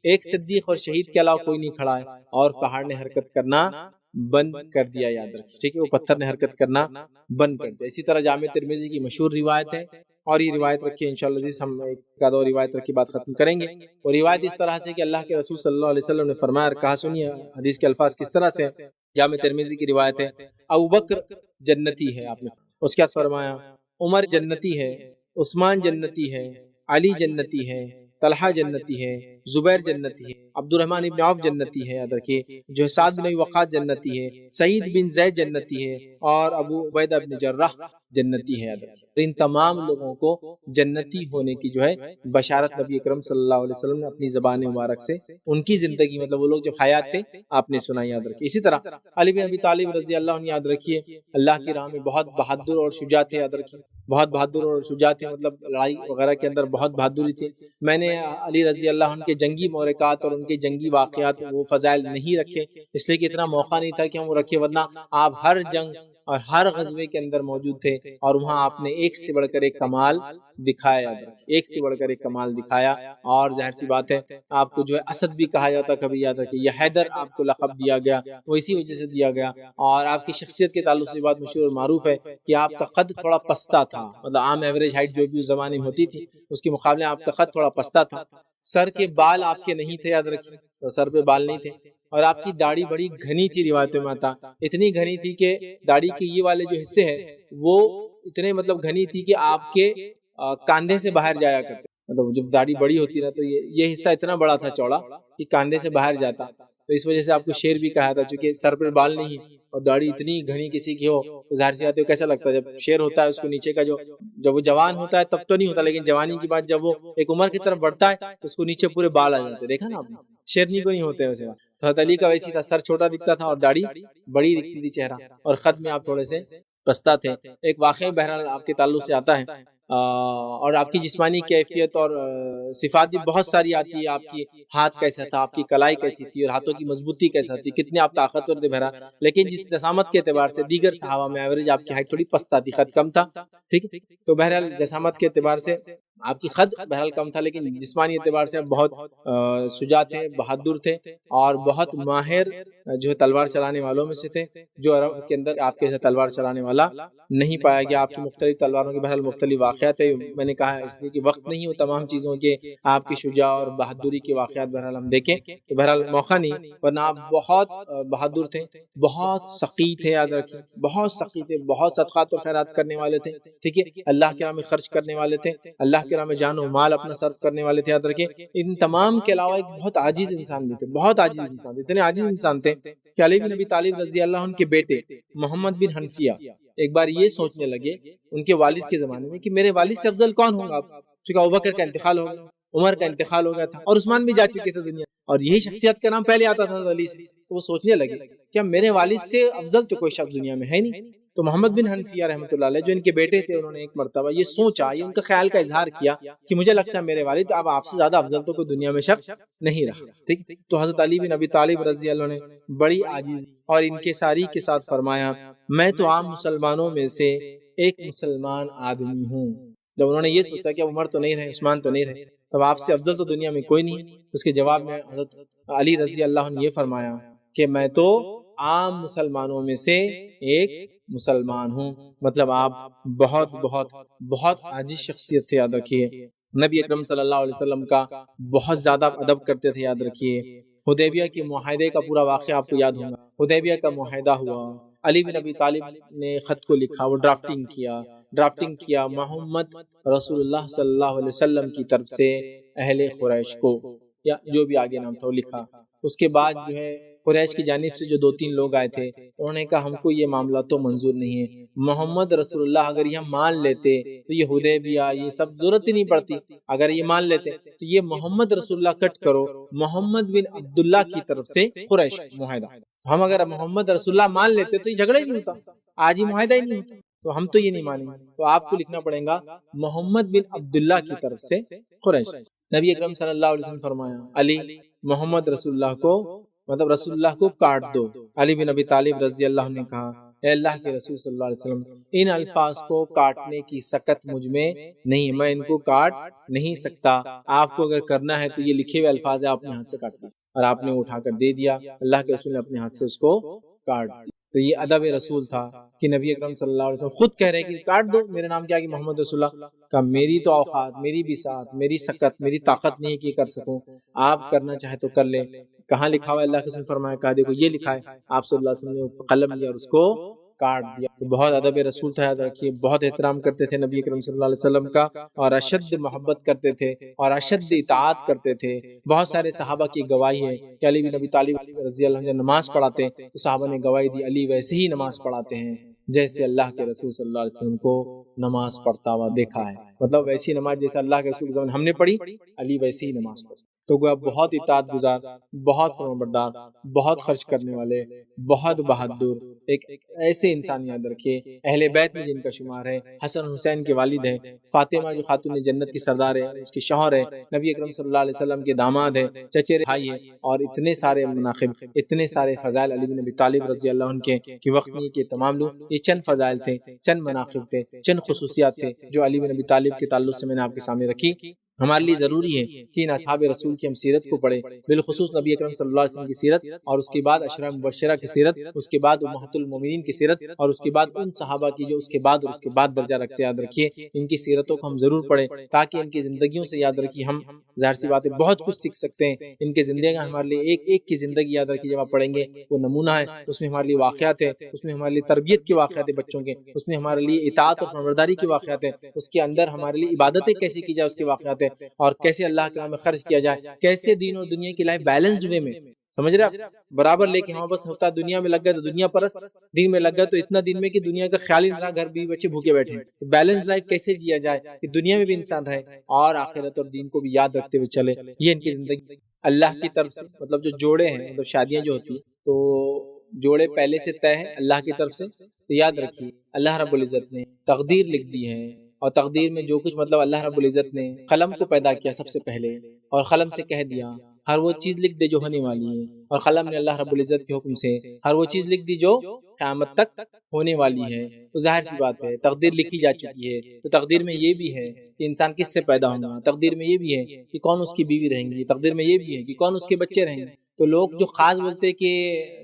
ایک صدیق اور شہید کے علاوہ کوئی نہیں کھڑا ہے، اور پہاڑ نے حرکت کرنا بند کر دیا۔ یاد رکھیے، ٹھیک ہے، وہ پتھر نے حرکت کرنا بند کر دیا۔ اسی طرح جامع ترمذی کی مشہور روایت ہے، اور یہ روایت رکھیے انشاءاللہ عزیز، ہم ایک آدھ اور روایت رکھ کے بات ختم کریں گے۔ اور روایت اس طرح سے کہ اللہ کے رسول صلی اللہ علیہ وسلم نے فرمایا، کہا سنیے حدیث کے الفاظ کس طرح سے، جامع ترمذی کی روایت ہے، ابوبکر جنتی ہے، آپ نے اس کے بعد فرمایا عمر جنتی ہے، عثمان جنتی ہے، علی جنتی ہے، طلحہ جنتی ہے، زبیر جنتی ہے، عبد الرحمن ابن عوف جنتی ہے، یاد رکھیے، جو سعد بن ابی وقاص جنتی ہے، سعید بن زید جنتی ہے، اور ابو عبیدہ بن جراح جنتی ہے۔ یاد رکھیے، ان تمام لوگوں کو جنتی ہونے کی جو ہے بشارت نبی اکرم صلی اللہ علیہ وسلم نے اپنی زبان مبارک سے، ان کی زندگی مطلب وہ لوگ جو حیات تھے آپ نے سنا۔ یاد رکھیے، اسی طرح علی بن ابی طالب رضی اللہ عنہ، یاد رکھیے، اللہ کی راہ میں بہت بہادر اور شجاع تھے۔ یاد رکھیے، بہت بہادر اور شجاع تھے، مطلب لڑائی وغیرہ کے اندر بہت بہادری تھی۔ میں نے علی رضی اللہ عنہ کے جنگی معرکات اور ان کے جنگی واقعات وہ فضائل نہیں رکھے، اس لیے کہ اتنا موقع نہیں تھا کہ ہم وہ رکھے، ورنہ آپ ہر جنگ اور ہر غزوے کے اندر موجود تھے، اور وہاں آپ نے ایک سے بڑھ کر ایک کمال دکھایا، ایک سے بڑھ کر ایک کمال دکھایا۔ اور ظاہر سی بات ہے آپ کو جو ہے اسد بھی کہا جاتا کبھی، یاد رکھیے، یا حیدر آپ کو لقب دیا گیا، وہ اسی وجہ سے دیا گیا۔ اور آپ کی شخصیت کے تعلق سے بات مشہور اور معروف ہے کہ آپ کا قد تھوڑا پستہ تھا، مطلب عام ایوریج ہائٹ جو بھی اس زمانے میں ہوتی تھی اس کے مقابلے آپ کا قد تھوڑا پستہ تھا۔ سر کے بال آپ کے نہیں تھے، یاد رکھیے، تو سر پہ بال نہیں تھے، اور آپ کی داڑھی بڑی گھنی تھی، روایتوں میں آتا اتنی گھنی تھی کہ داڑھی کے یہ والے جو حصے ہیں وہ اتنے مطلب گھنی تھی کہ آپ کے کاندھے سے باہر جایا کرتے، مطلب جب داڑھی بڑی ہوتی نا تو یہ حصہ اتنا بڑا تھا چوڑا کہ کاندھے سے باہر جاتا، تو اس وجہ سے آپ کو شیر بھی کہا تھا، چونکہ سر پر بال نہیں ہے اور داڑھی اتنی گھنی کسی کی ہو تو ظاہر سی بات ہے کیسا لگتا ہے۔ جب شیر ہوتا ہے اس کو نیچے کا جب وہ جوان ہوتا ہے تب تو نہیں ہوتا، لیکن جوانی کی بات جب وہ ایک عمر کی طرف بڑھتا ہے تو اس کو نیچے پورے بال آ جاتے ہیں، دیکھا نا آپ نے، شیرنی کو نہیں ہوتے ویسے۔ حضرت علی کا ویسی تھا، سر چھوٹا دکھتا تھا اور داڑھی بڑی دکھتی تھی چہرہ، اور خط میں آپ تھوڑے سے پستہ تھے۔ ایک واقعہ بہرحال آپ کے تعلق سے آتا ہے، اور آپ کی جسمانی کیفیت اور صفات بھی بہت ساری آتی ہے، آپ کی ہاتھ کیسا تھا، آپ کی کلائی کیسی تھی، اور ہاتھوں کی مضبوطی کیسا تھی، کتنے آپ طاقتور تھے بہرحال، لیکن جس جسامت کے اعتبار سے دیگر صحابہ میں ایوریج آپ کی ہائٹ تھوڑی پستہ تھی، قد کم تھا، ٹھیک ہے، تو بہرحال جسامت کے اعتبار سے آپ کی قد بہرحال کم تھا لیکن جسمانی اعتبار سے بہت شجاع تھے، بہادر تھے اور بہت ماہر جو ہے تلوار چلانے والوں میں سے تھے، جو عرب کے اندر آپ کے جیسا تلوار چلانے والا نہیں پایا گیا۔ آپ کی مختلف تلواروں کے بہرحال مختلف واقعات ہیں، میں نے کہا اس لیے کہ وقت نہیں ہو تمام چیزوں کے آپ کی شجاع اور بہادری کے واقعات بہرحال ہم دیکھیں تو بہرحال موقع نہیں، ورنہ آپ بہت بہادر تھے، بہت سخی تھے، یاد رکھیں بہت سخی تھے، بہت صدقات و خیرات کرنے والے تھے، ٹھیک ہے، اللہ کے راہ میں خرچ کرنے والے تھے، اللہ کے راہ میں جان و مال اپنا صرف کرنے والے تھے، یاد رکھیں۔ ان تمام کے علاوہ ایک بہت عاجز انسان بھی تھے، بہت عاجز انسان، اتنے عاجز انسان تھے کہ علی بن ابی طالب رضی اللہ عنہ کے بیٹے محمد بن حنفیہ ایک بار یہ سوچنے لگے ان کے والد کے زمانے میں کہ میرے والد سے افضل کون ہوگا، چونکہ ابوبکر کا انتقال ہو گیا، عمر کا انتقال ہو گیا تھا اور عثمان بھی جا چکے تھے دنیا، اور یہی شخصیت کا نام پہلے آتا تھا علی سے، تو وہ سوچنے لگے کہ میرے والد سے افضل تو کوئی شخص دنیا میں ہے نہیں۔ تو محمد بن حنفیہ رحمۃ اللہ علیہ جو ان کے بیٹے تھے، انہوں نے ایک مرتبہ یہ سوچا، یہ ان کا خیال کا اظہار کیا کہ مجھے لگتا ہے میرے والد اب آپ سے زیادہ افضل تو کوئی دنیا میں شخص نہیں رہا، ٹھیک۔ تو حضرت علی بن ابی طالب رضی اللہ عنہ نے بڑی عاجزی اور انکساری کے ساتھ فرمایا میں تو عام مسلمانوں میں سے ایک مسلمان آدمی ہوں۔ جب انہوں نے یہ سوچا کہ عمر تو نہیں رہے، عثمان تو نہیں رہے، تب آپ سے افضل تو دنیا میں کوئی نہیں، اس کے جواب میں حضرت علی رضی اللہ عنہ یہ فرمایا کہ میں تو عام مسلمانوں میں سے ایک مسلمان ہوں، مطلب آپ بہت بہت بہت عاجز شخصیت تھے، یاد رکھیے۔ نبی اکرم صلی اللہ علیہ وسلم کا بہت زیادہ ادب کرتے تھے، یاد رکھیے۔ حدیبیہ کے معاہدے کا پورا واقعہ آپ کو یاد ہوگا، حدیبیہ کا معاہدہ ہوا، علی بن ابی طالب نے خط کو لکھا، وہ ڈرافٹنگ کیا محمد رسول اللہ صلی اللہ علیہ وسلم کی طرف سے اہل قریش کو، یا جو بھی آگے نام تھا وہ لکھا۔ اس کے بعد جو ہے قریش کی جانب سے جو 2-3 لوگ آئے تھے، انہوں نے کہا ہم کو یہ معاملہ تو منظور نہیں ہے، محمد رسول اللہ اگر یہ مان لیتے تو یہ حدیبیہ یہ سب ضرورت ہی نہیں پڑتی، اگر یہ مان لیتے تو یہ محمد رسول اللہ کٹ کرو محمد بن عبداللہ کی طرف سے قریش معاہدہ، ہم اگر محمد رسول اللہ مان لیتے تو یہ جھگڑا ہی نہیں ہوتا، آج ہی معاہدہ ہی نہیں ہوتا، تو ہم تو یہ نہیں مانیں گے، تو آپ کو لکھنا پڑے گا محمد بن عبداللہ کی طرف سے قریش۔ نبی اکرم صلی اللہ علیہ وسلم فرمایا علی محمد رسول اللہ کو مطلب رسول اللہ کو کاٹ دو۔ علی بن ابی طالب رضی اللہ عنہ نے کہا اے اللہ کے رسول صلی اللہ علیہ وسلم ان الفاظ کو کاٹنے کی سکت مجھ میں نہیں، میں ان کو کاٹ نہیں سکتا، آپ کو اگر کرنا ہے تو یہ لکھے ہوئے الفاظ ہے آپ اپنے ہاتھ سے کاٹ دیجیے، اور آپ نے اٹھا کر دے دیا، اللہ کے رسول نے اپنے ہاتھ سے اس کو کاٹ دیا۔ تو یہ ادب رسول تھا کہ نبی اکرم صلی اللہ علیہ وسلم خود کہہ رہے کہ کاٹ دو، میرے نام کیا کہ محمد رسول اللہ کا، میری تو اوقات، میری بساط، میری سکت، میری طاقت نہیں ہے کہ کر سکوں، آپ کرنا چاہے تو کر لیں۔ کہاں لکھا ہوا ہے؟ اللہ کے رسول فرمایا کہا دیکھو یہ لکھا ہے، آپ صلی اللہ علیہ وسلم نے قلم لیا اور اس کو کاٹ دیا۔ تو بہت ادب رسول تھا، یاد رکھیے، بہت احترام کرتے تھے نبی اکرم صلی اللہ علیہ وسلم کا، اور اشد محبت کرتے تھے اور اشد اطاعت کرتے تھے۔ بہت سارے صحابہ کی گواہی ہے کہ علی بن ابی طالب رضی اللہ عنہ جب نماز پڑھاتے تو صحابہ نے گواہی دی علی ویسے ہی نماز پڑھاتے ہیں جیسے اللہ کے رسول صلی اللہ علیہ وسلم کو نماز پڑھتا ہوا دیکھا ہے، مطلب ویسی نماز جیسے اللہ کے رسول کے زمانے ہم نے پڑھی، علی ویسے ہی نماز پڑھتا۔ تو گویا بہت اطاعت گزار، بہت فرمانبردار، بہت خرچ کرنے والے، بہت بہادر، ایک ایسے انسان یاد رکھیے اہل بیت میں جن کا شمار ہے۔ حسن حسین کے والد ہیں، فاطمہ جو خاتون جنت کی سردار ہے اس کے شوہر ہے، نبی اکرم صلی اللہ علیہ وسلم کے داماد ہے، چچیرے بھائی ہے، اور اتنے سارے مناقب، اتنے سارے فضائل علی بن ابی طالب رضی اللہ عنہ کے کہ وقت نہیں کہ تمام لوگ، یہ چند فضائل تھے، چند مناقب تھے، چند خصوصیات تھے جو علی بن ابی طالب کے تعلق سے میں نے آپ کے سامنے رکھی۔ ہمارے لیے ضروری ہے کہ ان اصحاب رسول کی ہم سیرت کو پڑھیں، بالخصوص نبی اکرم صلی اللہ علیہ وسلم کی سیرت، اور اس کے بعد عشرہ مبشرہ کی سیرت، اس کے بعد امہات المومنین کی سیرت، اور اس کے بعد ان صحابہ کی جو اس کے بعد اور اس کے بعد درجہ رکھتے، یاد رکھیے ان کی سیرتوں کو ہم ضرور پڑھیں تاکہ ان کی زندگیوں سے یاد رکھیے ہم ظاہر سی بات ہے بہت کچھ سیکھ سکتے ہیں۔ ان کے زندگی ہمارے لیے ایک ایک کی زندگی یاد رکھیے، جب آپ پڑھیں گے وہ نمونہ ہے، اس میں ہمارے لیے واقعات ہے، اس میں ہمارے لیے تربیت کے واقعات ہیں بچوں کے، اس میں ہمارے لیے اطاعت اور فرمانبرداری کے واقعات ہیں، اس کے اندر ہمارے لیے عبادتیں کیسے کی جائے اس کے واقعات ہیں، اور کیسے اللہ کے راہ میں خرچ کیا جائے، کیسے دین اور دنیا کی لائف بیلنسڈ وے میں، سمجھ رہے آپ، برابر لے کے ہم بس ہوتا دنیا میں لگ گئے تو دنیا پرست، دین میں لگ گئے تو اتنا دین میں کہ دنیا کا خیال ہی نہ رہا، گھر بھی بچے بھوکے بیٹھے ہیں۔ بیلنس لائف کیسے جیا جائے کہ دنیا میں بھی انسان رہے اور آخرت اور دین کو بھی یاد رکھتے ہوئے چلے، یہ ان کی زندگی اللہ کی طرف سے، مطلب جو جوڑے ہیں، مطلب شادیاں جو ہوتی تو جوڑے پہلے سے طے ہے اللہ کی طرف سے، تو یاد رکھیے اللہ رب العزت نے تقدیر لکھ دی ہے، اور تقدیر میں جو کچھ مطلب اللہ رب العزت نے قلم کو پیدا کیا سب سے پہلے، اور قلم سے کہہ دیا ہر وہ چیز لکھ دے جو ہونے والی ہے، اور قلم نے اللہ رب العزت کے حکم سے ہر وہ چیز لکھ دی جو قیامت تک ہونے والی ہے۔ تو ظاہر سی بات ہے تقدیر لکھی جا چکی ہے، تو تقدیر میں یہ بھی ہے کہ انسان کس سے پیدا ہوگا، تقدیر میں یہ بھی ہے کہ کون اس کی بیوی رہیں گی، تقدیر میں یہ بھی ہے کہ کون اس کے بچے رہیں گے۔ تو لوگ جو خاص بولتے کہ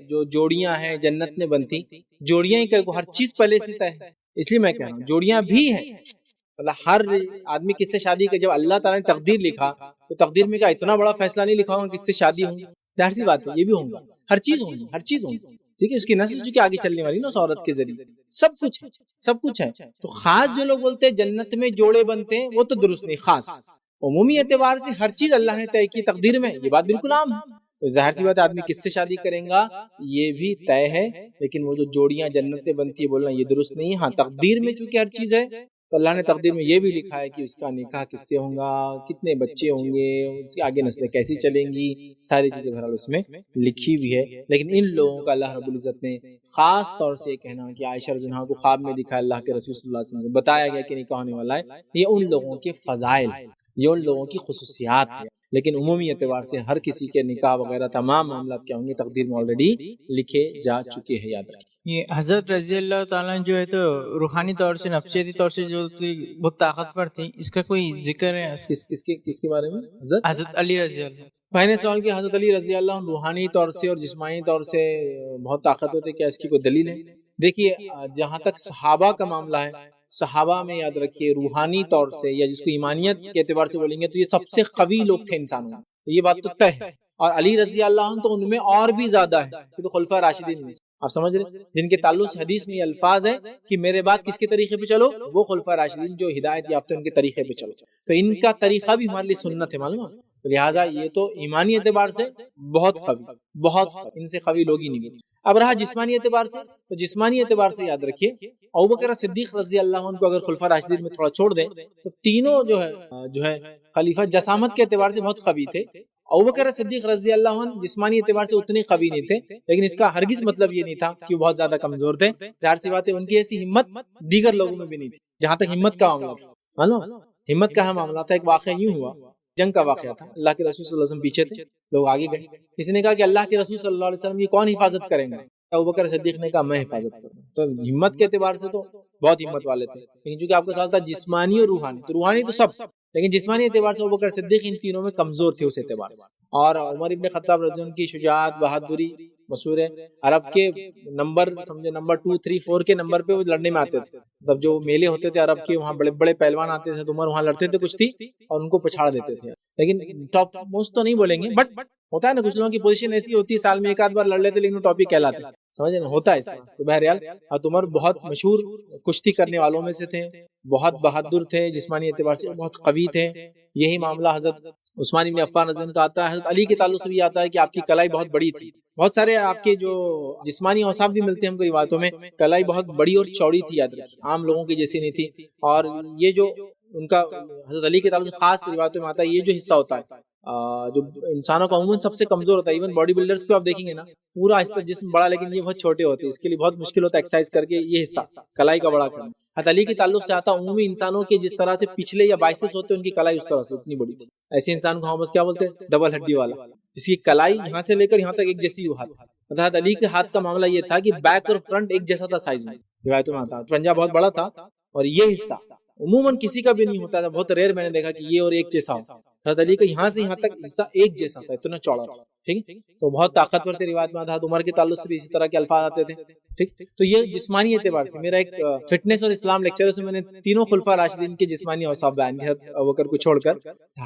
جو جوڑیاں ہیں جنت میں بنتی، جوڑیاں ہی کہ ہر چیز پہلے سے طے ہے، اس لیے میں کہہ رہا ہوں جوڑیاں بھی ہیں۔ مطلب ہر آدمی کس سے شادی کرے، جب اللہ تعالیٰ نے تقدیر لکھا تو تقدیر میں کیا اتنا بڑا فیصلہ نہیں لکھا ہوگا کس سے شادی ہوگی، ظاہر سی بات ہے یہ بھی ہوگا، ہر چیز ہوگی، ہر چیز ہوگی، ٹھیک ہے، اس کی نسل جو کہ آگے چلنے والی نا اس عورت کے ذریعے سب کچھ ہے، سب کچھ ہے۔ تو خاص جو لوگ بولتے ہیں جنت میں جوڑے بنتے ہیں وہ تو درست نہیں، خاص عمومی اعتبار سے ہر چیز اللہ نے طے کی تقدیر میں، یہ بات بالکل عام ہے۔ تو ظاہر سی بات آدمی کس سے شادی کریں گا یہ بھی طے ہے، لیکن وہ جو جوڑیاں جنت میں بنتی ہے بولنا یہ درست نہیں ہے۔ ہاں تقدیر میں چونکہ ہر چیز ہے تو اللہ نے تقدیر میں یہ بھی لکھا ہے کہ اس کا نکاح کس سے ہوگا، کتنے بچے ہوں گے، اس کی آگے نسلیں کیسی چلیں گی، ساری چیزیں بہرحال اس میں لکھی ہوئی ہے۔ لیکن ان لوگوں کا اللہ رب العزت نے خاص طور سے کہنا کہ عائشہ رضی اللہ عنہا کو خواب میں دکھا اللہ کے رسول صلی اللہ علیہ وسلم نے بتایا گیا کہ نکاح ہونے والا ہے، یہ ان لوگوں کے فضائل، یہ ان لوگوں کی خصوصیات ہے۔ لیکن عمومی اعتبار سے ہر کسی کے نکاح وغیرہ تمام معاملات کیا ہوں گے تقدیر میں آلریڈی لکھے جا چکے ہیں، یاد رکھیں۔ یہ حضرت رضی اللہ تعالیٰ جو ہے تو روحانی طور سے نفسیاتی طور سے جو بہت طاقتور تھی، اس کا کوئی ذکر ہے؟ کس کے بارے میں؟ حضرت علی رضی اللہ۔ میں نے سوال کیا حضرت علی رضی اللہ عنہ روحانی طور سے اور جسمانی طور سے بہت طاقتور تھے، کیا اس کی کوئی دلیل ہے؟ دیکھیے جہاں تک صحابہ کا معاملہ ہے، صحابہ میں یاد رکھیے روحانی طور سے یا جس کو ایمانیت کے اعتبار سے بولیں گے تو یہ سب سے قوی لوگ تھے انسانوں میں، تو یہ بات تو طے ہے۔ اور علی رضی اللہ عنہ تو ان میں اور بھی زیادہ ہے، یہ تو خلفائے راشدین میں آپ سمجھ رہے جن کے تعلق سے حدیث میں یہ الفاظ ہے کہ میرے بعد کس کے طریقے پہ چلو، وہ خلفائے راشدین جو ہدایت یافتہ ان کے طریقے پہ چلو، تو ان کا طریقہ بھی ہمارے لیے سنت ہے، معلوم ہے، لہٰذا یہ تو ایمانی اعتبار سے بہت قوی، بہت ان سے قوی لوگ ہی نہیں ملتے۔ اب رہا جسمانی اعتبار سے، تو جسمانی اعتبار سے یاد رکھیے ابوبکر صدیق رضی اللہ عنہ کو اگر خلفائے راشدین میں تھوڑا چھوڑ دیں تو تینوں جو ہے خلیفہ جسامت کے اعتبار سے بہت قوی تھے۔ ابوبکر صدیق رضی اللہ عنہ جسمانی اعتبار سے اتنے قوی نہیں تھے، لیکن اس کا ہرگز مطلب یہ نہیں تھا کہ وہ بہت زیادہ کمزور تھے، ظاہر سی بات ہے ان کی ایسی ہمت دیگر لوگوں میں بھی نہیں تھی۔ جہاں تک ہمت کا معاملہ تھا، معلوم ہمت کا معاملہ تھا، ایک واقعہ یوں ہوا، جنگ کا واقعہ تھا، اللہ کے رسول صلی اللہ علیہ وسلم پیچھے تھے، لوگ آگے گئے، کسی نے کہا کہ اللہ کے رسول صلی اللہ علیہ وسلم کی کون حفاظت کریں گے؟ ابوبکر صدیق نے کہا میں حفاظت کروں۔ تو ہمت کے اعتبار سے تو بہت ہمت والے تھے، لیکن چونکہ آپ کا سوال تھا جسمانی اور روحانی، تو روحانی تو سب، لیکن جسمانی اعتبار سے ابوبکر صدیق ان تینوں میں کمزور تھے اس اعتبار سے۔ اور عمر ابن خطاب رضی اللہ عنہ کی شجاعت بہادری مشہور ہے، عرب کے نمبر سمجھے نمبر 2 3 4 کے نمبر پہ وہ لڑنے میں آتے تھے، مطلب جو میلے ہوتے تھے عرب کے وہاں بڑے بڑے پہلوان آتے تھے تو عمر وہاں لڑتے تھے کشتی اور ان کو پچھاڑ دیتے تھے، لیکن ٹاپ موسٹ تو نہیں بولیں گے، بٹ ہوتا ہے نا کچھ لوگوں کی پوزیشن ایسی ہوتی ہے سال میں ایک آدھ بار لڑ لیتے لیکن وہ ٹاپک کہلاتے، سمجھ نا، ہوتا ہے اس طرح۔ تو بہرحال عمر بہت مشہور کشتی کرنے والوں میں سے تھے، بہت بہادر تھے، جسمانی اعتبار سے بہت قوی تھے۔ یہی معاملہ حضرت عثمان بن عفان رضی اللہ عنہ کا آتا ہے، حضرت علی کے تعلق سے بھی آتا ہے کہ آپ کی کلائی بہت بڑی تھی، بہت سارے آپ کے جو جسمانی اوصاف بھی ملتے ہیں ہم کو روایتوں میں، کلائی بہت بڑی اور چوڑی تھی، یاد رکھیے عام لوگوں کی جیسی نہیں تھی۔ اور یہ جو ان کا حضرت علی کے تعلق سے خاص روایتوں میں آتا ہے، یہ جو حصہ ہوتا ہے جو انسانوں کا عموماً سب سے کمزور ہوتا ہے، ایون باڈی بلڈرز کو آپ دیکھیں گے نا پورا حصہ جسم بڑا لیکن یہ بہت چھوٹے ہوتے ہیں، اس کے لیے بہت مشکل ہوتا ہے ایکسرسائز کر کے یہ حصہ کلائی کا بڑا کرنا۔ حضرت علی کے تعلق سے آتا عمومی انسانوں کے جس طرح سے پچھلے یا بائسپس ہوتے ہیں ان کی کلائی اس طرح سے اتنی بڑی تھی، ایسے انسان کو ہم بس کیا بولتے ہیں ڈبل ہڈی والا، جس کی کلائی یہاں سے لے کر یہاں تک ایک جیسی ہو ہاتھ۔ حضرت علی کے ہاتھ کا معاملہ یہ تھا کہ بیک اور فرنٹ ایک جیسا تھا سائز میں، روایتوں میں آتا پنجہ بہت بڑا تھا اور یہ حصہ عموماً کسی کا بھی نہیں ہوتا تھا، بہت ریئر میں نے دیکھا کہ یہ اور ایک جیسا ہو۔ حضرت علی کا یہاں سے یہاں تک حصہ ایک جیسا تھا، اتنا چوڑا تھا، ٹھیک ہے، تو بہت طاقتور تھے۔ روایت میں حضرت عمر کے تعلق سے بھی اسی طرح کے الفاظ آتے تھے، ٹھیک۔ تو یہ جسمانی اعتبار سے میرا ایک فٹنس اور اسلام لیکچر سے میں نے تینوں خلفاء راشدین کے جسمانی اوصاف بیان کیا، ابوبکر کو چھوڑ کر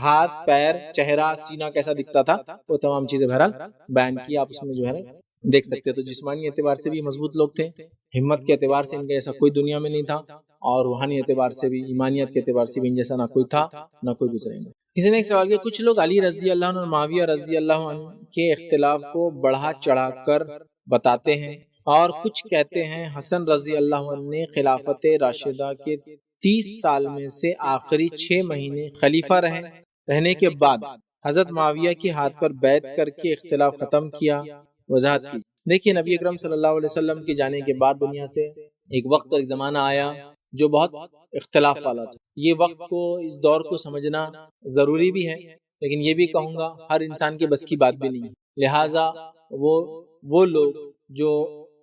ہاتھ پیر چہرہ سینہ کیسا دکھتا تھا وہ تمام چیزیں بہرحال بیان کی، آپ اس میں جو ہے دیکھ سکتے ہیں۔ تو جسمانی اعتبار سے بھی مضبوط لوگ تھے، ہمت کے اعتبار سے ان کے ایسا کوئی دنیا میں نہیں تھا، اور روحانی اعتبار سے بھی ایمانیت کے اعتبار سے بھی ان جیسا نہ کوئی تھا نہ کوئی گزرے گا۔ کسی نے ایک سوال کیا کچھ لوگ علی رضی اللہ عنہ اور معاویہ رضی اللہ عنہ کے اختلاف کو بڑھا چڑھا کر بتاتے ہیں، اور کچھ کہتے ہیں حسن رضی اللہ عنہ نے خلافت راشدہ کے 30 سال میں سے آخری 6 مہینے خلیفہ رہنے کے بعد حضرت معاویہ کے ہاتھ پر بیعت کر کے اختلاف ختم کیا، وضاحت کی۔ دیکھیے نبی اکرم صلی اللہ علیہ وسلم کے جانے کے بعد دنیا سے ایک وقت اور ایک زمانہ آیا جو بہت اختلاف والا تھا۔ یہ وقت کو اس دور کو سمجھنا ضروری بھی ہے، لیکن یہ بھی کہوں گا ہر انسان کے بس کی بات بھی نہیں ہے، لہٰذا وہ لوگ جو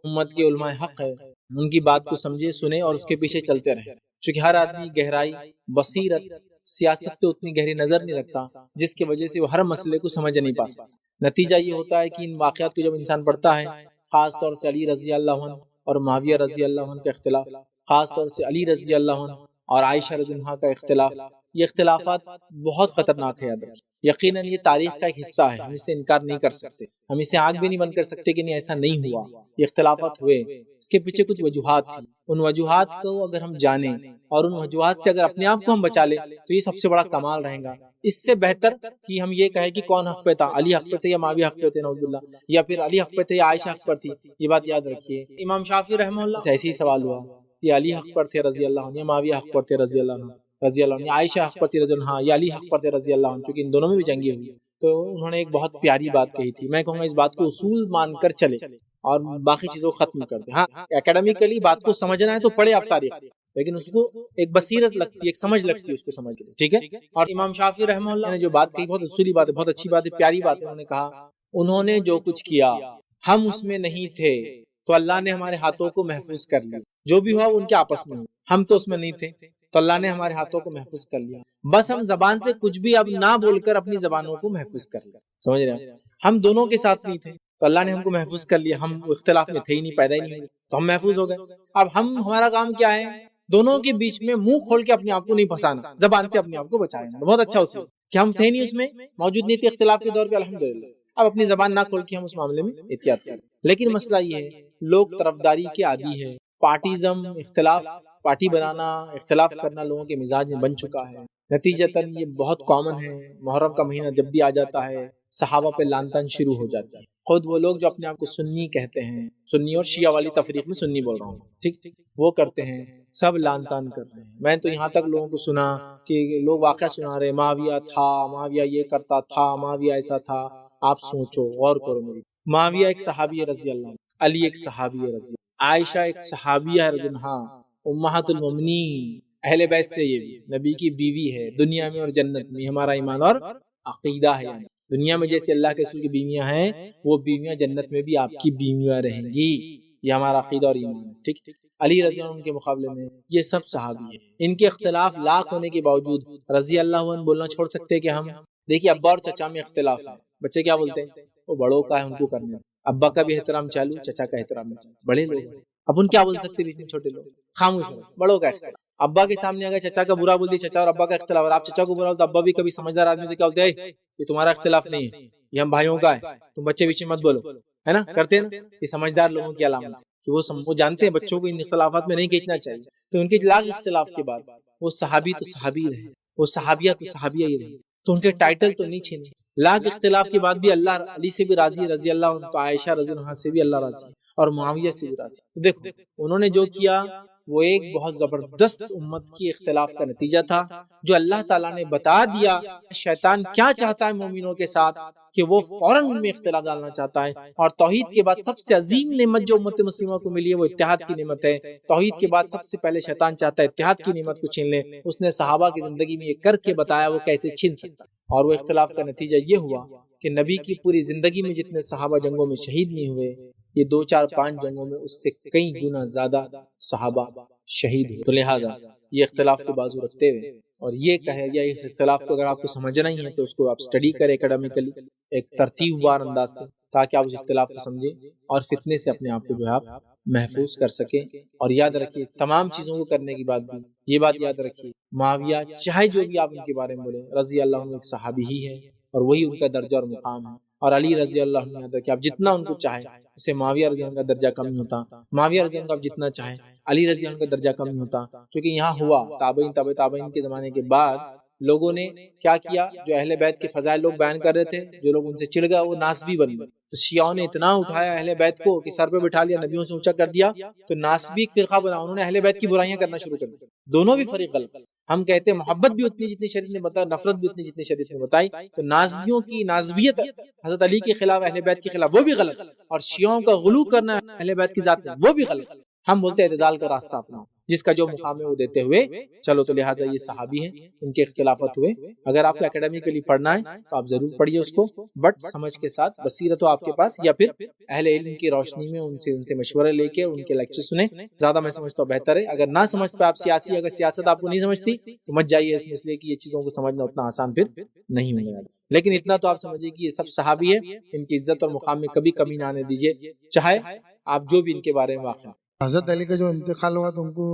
امت کے علماء حق ہے ان کی بات کو سمجھے، سنے اور اس کے پیچھے چلتے رہیں، چونکہ ہر آدمی گہرائی، بصیرت، سیاست پہ اتنی گہری نظر نہیں رکھتا، جس کی وجہ سے وہ ہر مسئلے کو سمجھ نہیں پا سکتا۔ نتیجہ یہ ہوتا ہے کہ ان واقعات کو جب انسان پڑھتا ہے، خاص طور سے علی رضی اللہ عنہ اور معاویہ رضی اللہ عنہ کا اختلاف، خاص طور سے علی رضی اللہ عنہ اور عائشہ رضی اللہ عنہ کا اختلاف، یہ اختلافات بہت خطرناک ہے، یاد رکھیں۔ یقیناً یہ تاریخ کا ایک حصہ ہے، ہم اسے انکار نہیں کر سکتے، ہم اسے آنکھ بھی نہیں بند کر سکتے کہ نہیں ایسا نہیں ہوا، یہ اختلافات ہوئے، اس کے پیچھے کچھ وجوہات تھی، ان وجوہات کو اگر ہم جانیں اور ان وجوہات سے اگر اپنے آپ کو ہم بچا لیں تو یہ سب سے بڑا کمال رہے گا۔ اس سے بہتر کہ ہم یہ کہیں کہ کون حق پہ تھا، علی حق پہ تھے یا معاویہ حق پہ تھے نعوذ باللہ، یا پھر علی حق پہ تھے یا عائشہ حق پر تھی، یہ بات یاد رکھیے۔ امام شافعی رحمہ اللہ سے ایسے ہی سوال ہوا کہ علی حق پر تھے رضی اللہ عنہ یا معاویہ حق پر تھے رضی اللہ عنہ، یا عائشہ حق پر تھی رضی اللہ عنہ یا علی حق پر تھے رضی اللہ عنہ، کیونکہ ان دونوں میں بھی جنگیں ہوئی، تو انہوں نے ایک بہت پیاری بات کہی تھی۔ میں کہوں گا اس بات کو اصول مان کر چلے اور باقی چیزوں کو ختم کر دیں۔ ہاں اکیڈمیکلی بات کو سمجھنا ہے تو پڑھے آپ تاریخ، لیکن اس کو ایک بصیرت لگتی ہے، ایک سمجھ لگتی ہے اس کو سمجھ کے، ٹھیک ہے۔ اور امام شافعی رحمہ اللہ نے جو بات کہی بہت اصولی بات ہے، بہت اچھی بات ہے، پیاری بات ہے۔ انہوں نے کہا انہوں نے جو کچھ کیا ہم اس میں نہیں تھے تو اللہ نے ہمارے ہاتھوں کو محفوظ کر لیا، جو بھی ہوا وہ ان کے آپس میں ہوا، ہم تو اس میں نہیں تھے تو اللہ نے ہمارے ہاتھوں کو محفوظ کر لیا، بس ہم زبان سے کچھ بھی اب نہ بول کر اپنی زبانوں کو محفوظ کر لیا، سمجھ رہے ہیں؟ ہم دونوں کے ساتھ نہیں تھے تو اللہ نے ہم کو محفوظ کر لیا، ہم اختلاف میں تھے ہی نہیں، پیدا ہی نہیں ہوئے تو ہم محفوظ ہو گئے۔ اب ہمارا کام کیا ہے؟ دونوں کے بیچ میں منہ کھول کے اپنے آپ کو نہیں پھنسانا، زبان سے اپنے آپ کو بچانا۔ بہت اچھا اصول کہ ہم تھے نہیں اس میں، موجود نہیں تھے اختلاف کے دور پہ، الحمدللہ اب اپنی زبان نہ کھول کے ہم اس معاملے میں احتیاط کریں۔ لیکن مسئلہ یہ ہے لوگ طرفداری کے عادی ہے، پارٹیزم، اختلاف، پارٹی بنانا، اختلاف کرنا لوگوں کے مزاج میں بن چکا ہے، نتیجتاً یہ بہت کامن ہے۔ محرم کا مہینہ جب بھی آ جاتا ہے صحابہ پہ لعن طعن شروع ہو جاتی ہے۔ خود وہ لوگ جو اپنے آپ کو سنی کہتے ہیں، سنی اور شیعہ والی تفریق میں سنی بول رہا ہوں، ٹھیک، وہ کرتے ہیں، سب لعن طعن کر رہے ہیں۔ میں تو یہاں تک لوگوں کو سنا کہ لوگ واقعہ سنا رہے، معاویہ تھا، معاویہ یہ کرتا تھا، معاویہ ایسا تھا۔ آپ سوچو، غور کرو میری، معاویہ ایک صحابی رضی اللہ عنہ، علی ایک صحابی رضی اللہ، عائشہ ایک صحابیہ رضی اللہ عنہ، امہات المؤمنین، اہل بیت سے، یہ بھی نبی کی بیوی ہے، دنیا میں اور جنت میں ہمارا ایمان اور عقیدہ ہے۔ یعنی دنیا میں جیسے اللہ کے رسول کی بیویاں ہیں، وہ بیویاں جنت میں بھی آپ کی بیویاں رہیں گی، یہ ہمارا عقیدہ اور ایمان ہے، ٹھیک۔ علی رضی اللہ عنہ کے مقابلے میں یہ سب صحابی ہیں، ان کے اختلاف لاکھ ہونے کے باوجود رضی اللہ عنہ بولنا چھوڑ سکتے ہیں کہ ہم؟ دیکھیے ابا اور چچا میں اختلاف ہے، بچے کیا بولتے ہیں؟ وہ بڑوں کا ہے ان کو کرنے، ابا کا بھی احترام چالو، چچا کا احترام چالو، بڑے لوگ ہیں، اب ان کیا بول سکتے ہیں چھوٹے لوگ؟ خاموش ہو، بڑوں کا اختلاف۔ ابا کے سامنے اگر چچا کا برا بول دی، چچا اور ابا کا اختلاف، اور آپ چچا کو برا بولتے، ابا بھی کبھی سمجھدار آدمی تو کیا بولتے ہیں؟ یہ تمہارا اختلاف نہیں ہے، یہ ہم بھائیوں کا ہے، تم بچے بیچ میں مت بولو، ہے نا، کرتے ہیں نا، یہ سمجھدار لوگوں کی علامت ہے کہ وہ جانتے ہیں بچوں کو ان اختلافات میں نہیں کھینچنا چاہیے۔ تو ان کے لاکھ اختلاف کے بعد وہ صحابی تو صحابی رہے، وہ صحابیہ تو صحابیہ ہی رہے، تو ان کے ٹائٹل تو نہیں چھینے۔ لاکھ اختلاف کے بعد بھی اللہ علی سے بھی راضی رضی اللہ عنہ، تو عائشہ رضی اللہ عنہ سے بھی اللہ راضی، اور معاویہ سے بھی راضی۔ تو دیکھو انہوں نے جو کیا وہ ایک بہت زبردست امت کی اختلاف کا نتیجہ تھا، جو اللہ تعالیٰ نے بتا دیا شیطان کیا چاہتا ہے مومنوں کے ساتھ، کہ وہ فوراً ان میں اختلاف ڈالنا چاہتا ہے۔ اور توحید کے بعد سب سے عظیم نعمت جو امت مسلمہ کو ملی ہے وہ اتحاد کی نعمت ہے۔ توحید کے بعد سب سے پہلے شیطان چاہتا ہے اتحاد کی نعمت کو چھین لے، اس نے صحابہ کی زندگی میں یہ کر کے بتایا وہ کیسے چھین سکتا، اور وہ اختلاف کا نتیجہ یہ ہوا کہ نبی کی پوری زندگی میں جتنے صحابہ جنگوں میں شہید نہیں ہوئے، یہ 2 4 5 جنگوں میں اس سے کئی گنا زیادہ صحابہ شہید ہوئے۔ تو لہٰذا یہ اختلاف کو بازو رکھتے ہوئے اور یہ کہے یا اس اختلاف کو اگر آپ کو سمجھنا ہی ہے تو اس کو آپ اسٹڈی کریں اکیڈمیکلی، ایک ترتیب وار انداز سے، تاکہ آپ اس اختلاف کو سمجھیں اور فتنے سے اپنے آپ کو جو ہے آپ محفوظ کر سکیں۔ اور یاد رکھیے تمام چیزوں کو کرنے کے بعد بھی یہ بات یاد رکھیے، معاویہ چاہے جو بھی آپ ان کے بارے میں بولیں، رضی اللہ عنہ ایک صحابی ہی ہے اور وہی ان کا درجہ اور مقام ہے، اور علی رضی اللہ عنہ یاد رکھیے آپ جتنا ان کو چاہیں اس سے معاویہ رضی اللہ عنہ کا درجہ کم نہیں ہوتا، معاویہ رضی اللہ عنہ کا آپ جتنا چاہیں علی رضی اللہ عنہ کا درجہ کم نہیں ہوتا، کیونکہ یہاں ہوا تابعین تابع تابعین کے زمانے کے بعد لوگوں نے کیا کیا، جو اہل بیت کے فضائل لوگ بیان کر رہے تھے، جو لوگ ان سے چڑ گئے وہ ناسبی بن گئے، تو شیعوں نے اتنا اٹھایا اہل بیت کو کہ سر پہ بٹھا لیا، نبیوں سے اونچا کر دیا، تو ناسبی ایک فرقہ بنا، انہوں نے اہل بیت کی برائیاں کرنا شروع کر دی۔ دونوں بھی فریق غلط۔ ہم کہتے ہیں محبت بھی اتنی جتنی شریعت نے بتایا، نفرت بھی اتنی جتنی شریعت نے بتائی، تو ناسبیوں کی ناسبیت حضرت علی کے خلاف، اہل بیت کے خلاف، وہ بھی غلط، اور شیعوں کا غلو کرنا اہل بیت کی ذات میں وہ بھی غلط۔ ہم بولتے ہیں اعتدال کا راستہ اپنا، جس کا جو مقام ہے وہ دیتے ہوئے چلو. تو لہٰذا یہ صحابی ہیں، ان کے اختلافات ہوئے. اگر آپ کو اکیڈمیکلی پڑھنا ہے تو آپ ضرور پڑھیے اس کو، بٹ سمجھ کے ساتھ، بصیرت ہو آپ کے پاس، یا پھر اہل علم کی روشنی میں ان سے مشورہ لے کے ان کے لیکچر سنیں. زیادہ میں سمجھتا ہوں بہتر ہے. اگر نہ سمجھ پہ آپ سیاسی، اگر سیاست آپ کو نہیں سمجھتی تو مت جائیے اس میں، اس لیے کہ یہ چیزوں کو سمجھنا اتنا آسان پھر نہیں ہوگا. لیکن اتنا تو آپ سمجھیے کہ یہ سب صحابی ہے، ان کی عزت اور مقام میں کبھی کمی نہ آنے دیجیے، چاہے آپ جو بھی ان کے بارے میں واقع. حضرت علی کا جو انتقال ہوا تو ان کو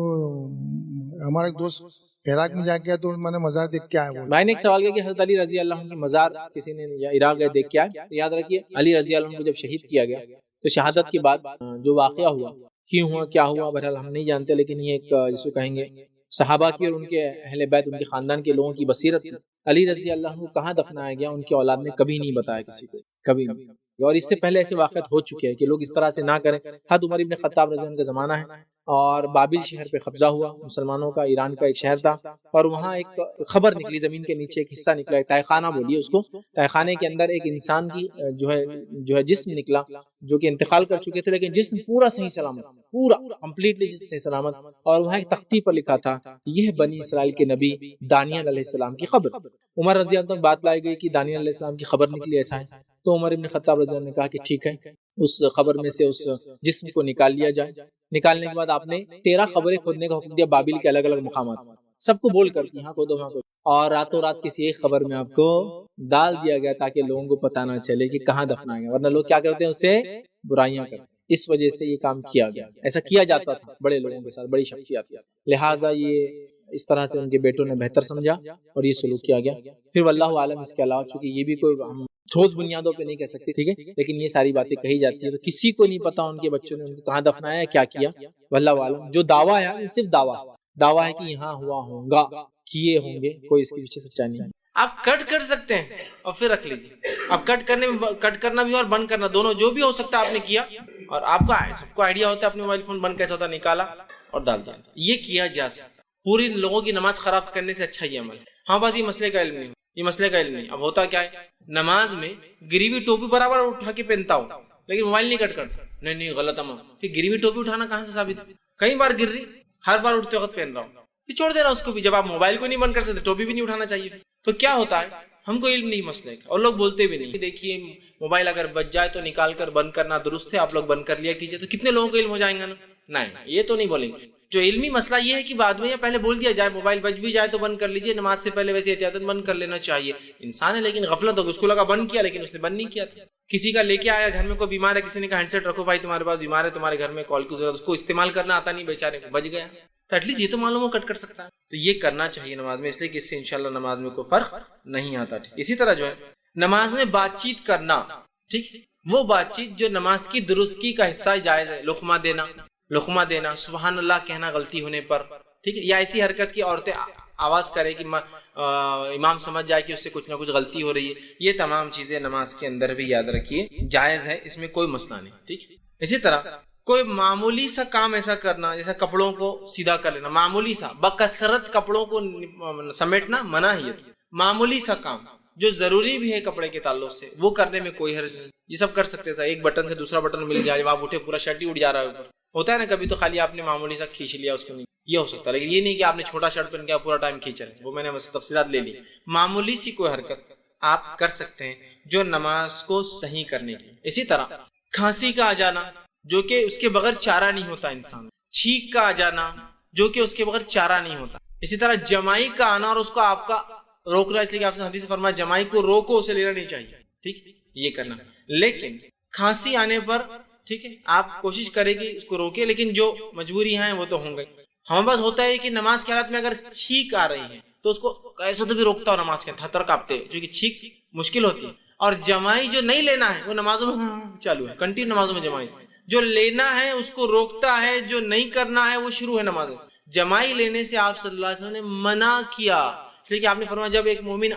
ہمارا ایک دوست عراق میں جا کے تو میں نے مزار دیکھ کے آیا. میں نے ایک سوال کیا کہ حضرت علی رضی اللہ عنہ کی مزار کسی نے عراق گئے دیکھ کے آئے. یاد رکھیے علی رضی اللہ عنہ کو جب شہید کیا گیا تو شہادت کے بعد جو واقعہ ہوا، کیوں ہوا، کیا ہوا، بہرحال ہم نہیں جانتے، لیکن یہ ایک جسے کہیں گے صحابہ کی اور ان کے اہل بیت، ان کے خاندان کے لوگوں کی بصیرت تھی. علی رضی اللہ عنہ کو کہاں دفنایا گیا ان کی اولاد نے کبھی نہیں بتایا کسی کو، کبھی نہیں. اور اس سے پہلے ایسے واقعات ہو چکے ہیں کہ لوگ اس طرح سے نہ کریں. حد عمر ابن خطاب رضی اللہ عنہ کا زمانہ ہے اور بابل شہر پہ قبضہ ہوا مسلمانوں کا، ایران کا ایک شہر تھا، اور وہاں ایک خبر نکلی، زمین کے نیچے ایک حصہ نکلا، ایک تہخانہ بولیے اس کو. تہخانے کے اندر ایک انسان کی جو ہے جسم نکلا، جو کہ انتقال کر چکے تھے، لیکن جسم پورا صحیح سلامت، پورا کمپلیٹلی جسم صحیح سلامت. اور وہاں ایک تختی پر لکھا تھا یہ بنی اسرائیل کے نبی دانیال علیہ السلام کی خبر. عمر رضی اللہ عنہ بات لائی گئی کہ دانیال علیہ السلام کی خبر نکلی، ایسا ہے. تو عمر ابن خطاب رضی اللہ عنہ نے کہا کہ ٹھیک ہے، اس خبر میں سے اس جسم کو نکال لیا جائے. نکالنے کے بعد آپ نے 13 قبریں کھودنے کا حکم دیا بابل کے الگ الگ مقامات، سب کو بول کر یہاں کھودو وہاں کھودو، اور راتوں رات کسی ایک خبر میں آپ کو ڈال دیا گیا تاکہ لوگوں کو پتہ نہ چلے کہ کہاں دفنایا گیا، ورنہ لوگ کیا کرتے ہیں، اس سے برائیاں کرتے ہیں. اس وجہ سے یہ کام کیا گیا، ایسا کیا جاتا تھا بڑے لوگوں کے ساتھ، بڑی شخصیات کے ساتھ. لہٰذا یہ اس طرح سے ان کے بیٹوں نے بہتر سمجھا اور یہ سلوک کیا گیا. پھر واللہ عالم اس کے علاوہ، چونکہ یہ بھی کوئی ہم ٹھوس بنیادوں پہ نہیں کہہ سکتے، ٹھیک ہے، لیکن یہ ساری باتیں کہی جاتی ہیں تو کسی کو نہیں پتا ان کے بچوں نے ان کو کہاں دفنایا، کیا کیا. واللہ عالم. جو دعویٰ ہے صرف دعویٰ ہے کہ یہاں ہوا ہوں گا، کیے ہوں گے، کوئی اس کے پیچھے سچائی نہیں. آپ کٹ کر سکتے ہیں اور پھر رکھ لیجیے. اب کٹ کرنا بھی اور بند کرنا دونوں، جو بھی ہو سکتا ہے آپ نے کیا. اور آپ کا سب کو آئیڈیا ہوتا ہے اپنے موبائل فون بند کیسا ہوتا ہے، نکالا اور ڈال دیا. یہ کیا جا سکتا. پوری لوگوں کی نماز خراب کرنے سے اچھا یہ عمل. ہاں بس یہ مسئلے کا علم نہیں، یہ مسئلے کا علم نہیں. اب ہوتا کیا ہے، نماز میں گری ہوئی ٹوپی برابر اٹھا کے پہنتا ہوں لیکن موبائل نہیں کٹ کرتا. نہیں غلط عمل. پھر گری ہوئی ٹوپی اٹھانا کہاں سے ثابت ہے؟ کئی بار گر رہی، ہر بار اٹھتے وقت پہن رہا ہوں، پھر چھوڑ دے رہا اس کو بھی. جب آپ موبائل کو نہیں بند کر سکتے ٹوپی بھی نہیں اٹھانا چاہیے. تو کیا ہوتا ہے، ہم کو علم نہیں مسئلے کا اور لوگ بولتے بھی نہیں. دیکھیے موبائل اگر بچ جائے تو نکال کر بند کرنا درست ہے، آپ لوگ بند کر لیا کیجیے. تو کتنے لوگوں کو علم ہو جائیں گا نا؟ نہیں، یہ تو نہیں بولیں گے. جو علمی مسئلہ یہ ہے کہ بعد میں یا پہلے بول دیا جائے موبائل بچ بھی جائے تو بند کر لیجیے، نماز سے پہلے ویسے احتیاطاً بند کر لینا چاہیے. انسان ہے لیکن غفلت ہوگی، اس کو لگا بند کیا لیکن اس نے بند نہیں کیا تھا. کسی کا لے کے آیا گھر میں کوئی بیمار ہے، کسی نے کہا ہینڈ سیٹ رکھو بھائی تمہارے پاس بیمار ہے تمہارے گھر میں کال کی ضرورت، اس کو استعمال کرنا آتا نہیں بیچارے کو، بچ گیا. تو ایٹ لیسٹ یہ تو معلوم ہو کٹ کر سکتا ہے. تو یہ کرنا چاہیے نماز میں، اس لیے کہ اس سے انشاءاللہ نماز میں کوئی فرق نہیں آتا. اسی طرح جو ہے نماز میں بات چیت کرنا، ٹھیک، وہ بات چیت جو نماز کی درستگی کا حصہ جائز ہے. لقمہ دینا، سبحان اللہ کہنا غلطی ہونے پر، ٹھیک ہے، یا ایسی حرکت کی عورتیں آواز کرے کہ امام سمجھ جائے کہ اس سے کچھ نہ کچھ غلطی ہو رہی ہے. یہ تمام چیزیں نماز کے اندر بھی یاد رکھیے جائز ہے، اس میں کوئی مسئلہ نہیں. ٹھیک. اسی طرح کوئی معمولی سا کام ایسا کرنا جیسا کپڑوں کو سیدھا کر لینا، معمولی سا، بکثرت کپڑوں کو سمیٹنا منع ہے. معمولی سا کام جو ضروری بھی ہے کپڑے کے تعلق سے، وہ کرنے میں کوئی حرج نہیں. یہ سب کر سکتے ہیں. ایک بٹن سے دوسرا بٹن مل گیا، جب آپ اٹھے پورا شرٹ ہی اٹھ جا رہا ہے اوپر، ہوتا ہے نا کبھی، تو خالی آپ نے معمولی سا کھینچ لیا اس کو، نہیں یہ ہو سکتا. لیکن یہ نہیں کہ آپ نے چھوٹا شرٹ پہن کے پورا ٹائم کھینچا ہے، وہ میں نے بس تفصیلات لے لی. معمولی سی کوئی حرکت آپ کر سکتے ہیں جو نماز کو صحیح کرنے کی. اسی طرح کھانسی کا آ جانا جو کہ اس کے بغیر چارہ نہیں ہوتا انسان، چھینک کا آ جانا جو کہ اس کے بغیر چارہ نہیں ہوتا. اسی طرح جمائی کا آنا اور اس کو آپ کا روکنا، اس لیے کہ آپ نے حدیث میں فرمایا جمائی کو روکو، اسے لینا نہیں چاہیے. ٹھیک، یہ کرنا. لیکن کھانسی آنے پر ٹھیک ہے آپ کوشش کریں کہ اس کو روکے، لیکن جو مجبوری ہیں وہ تو ہوں گے. ہمارے پاس ہوتا ہے کہ نماز کے حالات میں اگر چھینک آ رہی ہے تو اس کو ایسا تو بھی روکتا ہو نماز کے تھر کانپتے، کیونکہ چھینک مشکل ہوتی ہے. اور جمائی جو نہیں لینا ہے وہ نمازوں میں چالو ہے، کنٹینیو نمازوں میں جمائی. جو لینا ہے اس کو روکتا ہے، جو نہیں کرنا ہے وہ شروع ہے نماز. جمائی لینے سے آپ صلی اللہ علیہ وسلم نے منع کیا، اس لیے کہ آپ نے فرمایا جب ایک مومن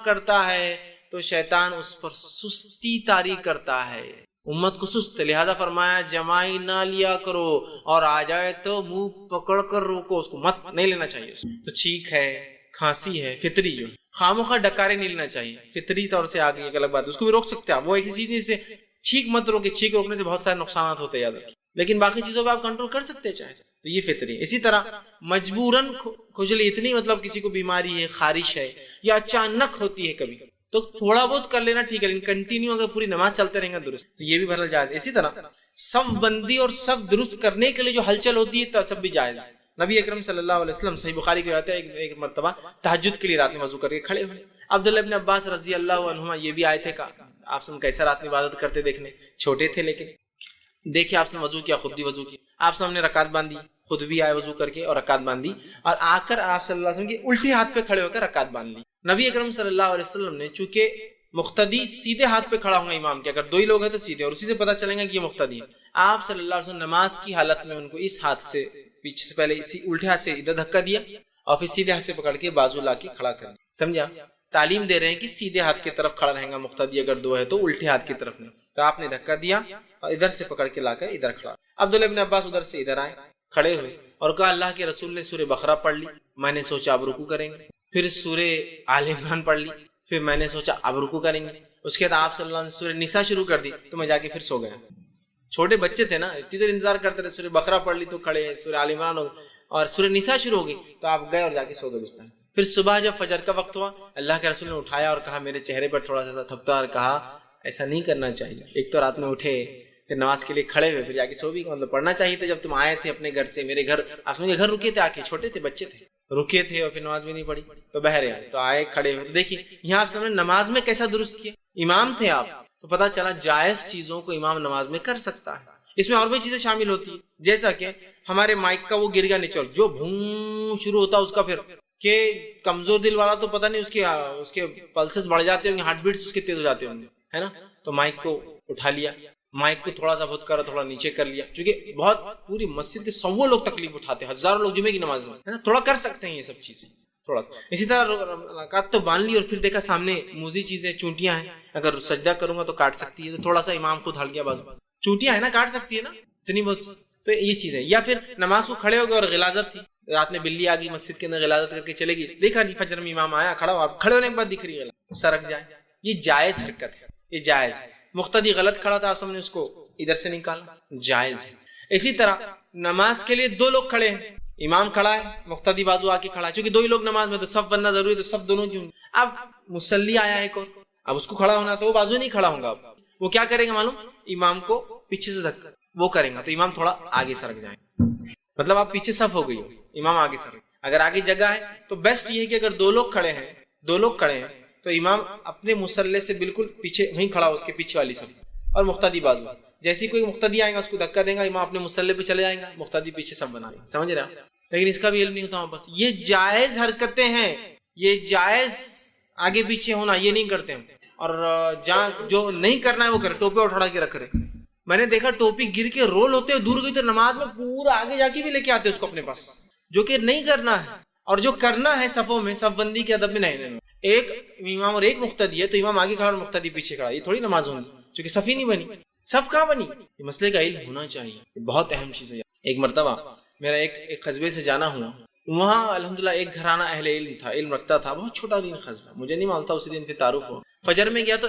کرتا ہے تو شیطان اس پر سستی طاری کرتا ہے، امت کو سست. لہذا فرمایا جمائی نہ لیا کرو، اور آ جائے تو منہ پکڑ کر روکو، اس کو مت نہیں لینا چاہیے. تو چھینک ہے، کھانسی ہے، فطری جو خاموخواہ ڈکارے نہیں لینا چاہیے، فطری طور سے آگے ایک الگ بات، اس کو بھی روک سکتے ہیں. وہ ایسی چیز نہیں سے چھینک مت روکے، چھینک روکنے سے بہت سارے نقصانات ہوتے ہیں، یاد رکھیں. لیکن باقی چیزوں پہ آپ کنٹرول کر سکتے ہیں چاہے تو یہ فطری ہے. اسی طرح مجبوراً کھجلی اتنی مطلب کسی کو بیماری ہے، خارش ہے یا اچانک ہوتی ہے کبھی تو تھوڑا بہت کر لینا ٹھیک ہے، لیکن کنٹینیو اگر پوری نماز چلتے رہیں گا درست تو یہ بھی بہرحال جائز. اسی طرح صف بندی اور صف درست کرنے کے لیے جو ہلچل ہوتی ہے سب بھی جائز ہے. نبی اکرم صلی اللہ علیہ وسلم صحیح بخاری کی روایت ہے ایک مرتبہ تہجد کے لیے رات میں وضو کر کے کھڑے ہوئے. عبداللہ ابن عباس رضی اللہ عنہما یہ بھی آئے تھے آپ سے کیسا رات میں عبادت کرتے دیکھنے، چھوٹے تھے لیکن دیکھیں آپ نے وضو کیا، خود بھی وضو کی، آپ سامنے رکعت باندھی، خود بھی آئے وضو کر کے اور رکعت باندھی اور آ کر آپ صلی اللہ علیہ وسلم کے الٹے ہاتھ پہ کھڑے ہو کر رکعت باندھ لی. نبی اکرم صلی اللہ علیہ وسلم نے چونکہ مقتدی سیدھے ہاتھ پہ کھڑا ہوں گا امام کے، اگر دو ہی لوگ ہیں تو سیدھے، اور اسی سے پتہ چلے گا کہ یہ مقتدی ہے. آپ صلی اللہ علیہ وسلم نماز کی حالت میں ان کو اس ہاتھ سے پیچھے سے پہلے اسی الٹے ہاتھ سے ادھر دھکا دیا اور پھر سیدھے ہاتھ سے پکڑ کے بازو لا کے کھڑا کر دیا. سمجھا؟ تعلیم دے رہے ہیں کہ سیدھے ہاتھ کی طرف کھڑا رہے گا مقتدی، اگر دو ہے تو الٹے ہاتھ کی طرف نہیں. تو آپ نے دھکا دیا اور ادھر سے پکڑ کے لا کر ادھر کھڑا. عبداللہ ابن عباس ادھر سے ادھر آئے، کھڑے ہوئے اور کہا اللہ کے رسول نے سورہ بقرہ پڑھ لی، میں نے سوچا اب رکوع کریں گے. پھر سورہ آل عمران پڑھ لی، پھر میں نے سوچا اب رکوع کریں گے. اس کے بعد آپ صلی اللہ علیہ وسلم نے سورہ نساء شروع کر دی تو میں جا کے پھر سو گیا. چھوٹے بچے تھے نا، اتنی دیر انتظار کرتے رہے، سورہ بقرہ پڑھ لی تو کھڑے، سورہ آل عمران اور سورہ نساء شروع ہو گئی تو آپ گئے اور جا کے سو گئے بستر. پھر صبح جب فجر کا وقت ہوا اللہ کے رسول نے اٹھایا اور کہا، میرے چہرے پر تھوڑا سا تھپتا اور کہا ایسا نہیں کرنا چاہیے. ایک تو رات میں اٹھے، پھر نماز کے لیے کھڑے ہوئے، پھر جا کے سو بھی، مطلب پڑھنا چاہیے تھا جب تم آئے تھے اپنے گھر سے. میرے گھر آپ کے گھر رکے تھے، آ کے چھوٹے تھے، بچے تھے، رکے تھے اور پھر نماز بھی نہیں پڑھی تو بہرحال تو آئے کھڑے ہوئے. تو دیکھیے یہاں آپ نے نماز میں کیسا درست کیا، امام تھے آپ تو پتہ چلا جائز چیزوں کو امام نماز میں کر سکتا ہے. اس میں اور بھی چیزیں شامل ہوتی ہیں، جیسا کہ ہمارے مائک کا وہ گر گیا نیچے، جو بھون شروع ہوتا ہے اس کا، پھر کہ کمزور دل والا تو پتہ نہیں اس کے پلسز بڑھ جاتے ہوں گے، ہارٹ بیٹس اس کے تیز ہو جاتے ہوں گے، ہے نا. تو مائک کو اٹھا لیا، مائک کو تھوڑا سا بہت کرا، تھوڑا نیچے کر لیا، کیونکہ بہت پوری مسجد کے 100 لوگ تکلیف اٹھاتے ہیں، ہزاروں لوگ جمعے کی نماز میں، ہے نا. تھوڑا کر سکتے ہیں یہ سب چیزیں تھوڑا سا. اسی طرح رکعت تو باندھ لی اور پھر دیکھا سامنے موزی چیزیں، چونٹیاں ہیں، اگر سجدہ کروں گا تو کاٹ سکتی ہے، تو تھوڑا سا امام خود ہل گیا بازو، چونٹیاں ہیں نا، کاٹ سکتی ہے نا اتنی بہت. تو یہ چیزیں، یا پھر نماز کو کھڑے ہو گئے اور غلاظت تھی، رات میں بلی آ گئی مسجد کے اندر، غلاظت کر کے چلے گی، دیکھا نہیں فجر میں امام آیا کھڑا ہوا، کھڑے ہونے کے بعد دکھ رہی ہے سرک جائے، یہ جائز حرکت ہے، یہ جائز. مقتدی غلط کھڑا تھا، آپ سب نے اس کو ادھر سے نکالا، جائز ہے. اسی طرح نماز کے لیے دو لوگ کھڑے ہیں، امام کھڑا ہے، مقتدی بازو آ کے کھڑا ہے، چونکہ دو ہی لوگ نماز میں تو صف بننا ضروری ہے، تو صف دونوں کی. اب مصلی آیا ایک اور، اب اس کو کھڑا ہونا تو وہ بازو نہیں کھڑا ہوگا، اب وہ کیا کرے گا معلوم، امام کو پیچھے سے دھکا وہ کرے گا تو امام تھوڑا آگے سرک جائے، مطلب آپ پیچھے صف ہو گئی ہو، امام آگے سرک. اگر آگے جگہ ہے تو بیسٹ یہ ہے کہ اگر دو لوگ کھڑے ہیں تو امام اپنے مصلی سے بالکل پیچھے وہیں کھڑا ہو، اس کے پیچھے والی صف، اور مقتدی بازو. جیسے کوئی مقتدی آئے گا اس کو دھکا دے گا، امام اپنے مصلی پہ چلے جائیں گا، مقتدی پیچھے صف بنا لیں گے. سمجھ رہے ہیں؟ لیکن اس کا بھی علم نہیں ہوتا. بس یہ جائز حرکتیں ہیں، یہ جائز آگے پیچھے ہونا یہ نہیں کرتے ہیں، اور جہاں جو نہیں کرنا ہے وہ کرے. ٹوپی اٹھا کے رکھ رہے، میں نے دیکھا ٹوپی گر کے رول ہوتے ہوئے دور گئی تو نماز میں پورا آگے جا کے بھی لے کے آتے اس کو اپنے پاس، جو کہ نہیں کرنا ہے. اور جو کرنا ہے صفوں میں، صف بندی کے ادب میں نہیں، ایک امام اور ایک مقتدی ہے تو امام آگے کھڑا اور مقتدی پیچھے کھڑا، یہ تھوڑی نماز ہوگی، کیونکہ صف ہی نہیں بنی. صف کہاں بنی؟ یہ مسئلے کا علم ہونا چاہیے، یہ بہت اہم چیز ہے. ایک مرتبہ میرا ایک قصبے سے جانا ہوا، وہاں الحمدللہ ایک گھرانہ اہل علم تھا، علم رکھتا تھا، بہت چھوٹا دین قصبہ، مجھے نہیں معلوم تھا، اسی دن پہ تعارف ہوا. فجر میں گیا تو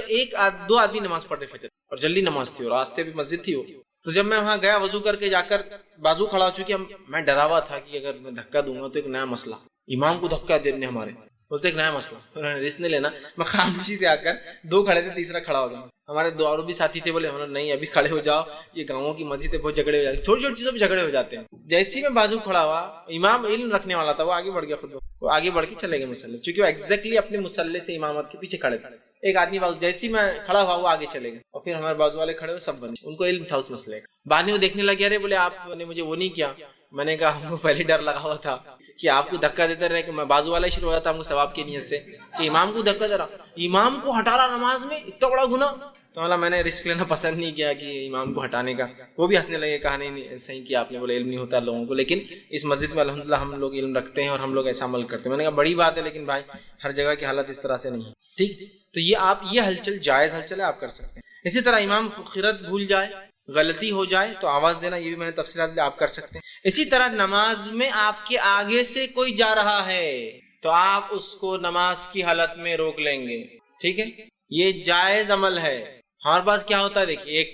دو آدمی نماز پڑھ رہے فجر، اور جلدی نماز تھی اور راستے پہ مسجد تھی وہ. تو جب میں وہاں گیا وضو کر کے جا کر بازو کھڑا ہو چکی، میں ڈرا ہوا تھا کہ اگر میں دھکا دوں گا تو ایک نیا مسئلہ، امام کو دھکا دینے ہمارے بولتے ایک نیا مسئلہ، انہوں نے رسک نہیں لینا. میں خاموشی سے آ کر دو کھڑے تھے، تیسرا کھڑا ہو گیا. ہمارے دو اور بھی ساتھی تھے، بولے نہیں ابھی کھڑے ہو جاؤ، یہ گاؤں کی مسجد ہے، بہت جھگڑے ہو جاتے ہیں، چھوٹی چھوٹی چیزوں پہ جھگڑے ہو جاتے ہیں. جیسے ہی میں بازو کھڑا ہوا، امام علم رکھنے والا تھا، وہ آگے بڑھ گیا، خود وہ آگے بڑھ کے چلے گئے مصلی، چونکہ وہ ایگزیکٹلی اپنے مصلی سے امامت کے پیچھے کھڑے تھے. ایک آدمی بازو، جیسے ہی میں کھڑا ہوا وہ آگے چلے گئے، اور پھر ہمارے بازو والے کھڑے ہوئے، سب بنے، ان کو علم تھا اس مسئلے کا. بعد میں وہ دیکھنے لگے، ارے بولے آپ نے مجھے وہ نہیں کیا. میں نے کہا ہم کو پہلے ڈر لگا ہوا تھا کہ آپ کو دھکا دیتے رہے، کہ میں بازو والا شروع ہو جاتا ہم کو ثواب کی نیت سے کہ امام کو دھکا دے رہا، امام کو ہٹا رہا نماز میں، اتنا بڑا گناہ. تو میں نے رسک لینا پسند نہیں کیا کہ امام کو ہٹانے کا. وہ بھی ہنسنے لگے، کہا نہیں صحیح کیا آپ نے، بولے علم نہیں ہوتا لوگوں کو، لیکن اس مسجد میں الحمدللہ ہم لوگ علم رکھتے ہیں اور ہم لوگ ایسا عمل کرتے ہیں. میں نے کہا بڑی بات ہے، لیکن بھائی ہر جگہ کی حالت اس طرح سے نہیں ہے، ٹھیک. تو یہ آپ یہ ہلچل جائز ہلچل ہے، آپ کر سکتے ہیں. اسی طرح امام خیرت بھول جائے، غلطی ہو جائے تو آواز دینا، یہ بھی میں نے تفصیلات آپ کر سکتے ہیں. اسی طرح نماز میں آپ کے آگے سے کوئی جا رہا ہے تو آپ اس کو نماز کی حالت میں روک لیں گے، ٹھیک ہے، یہ جائز عمل ہے. ہمارے پاس کیا ہوتا ہے، دیکھیے ایک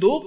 2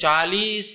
40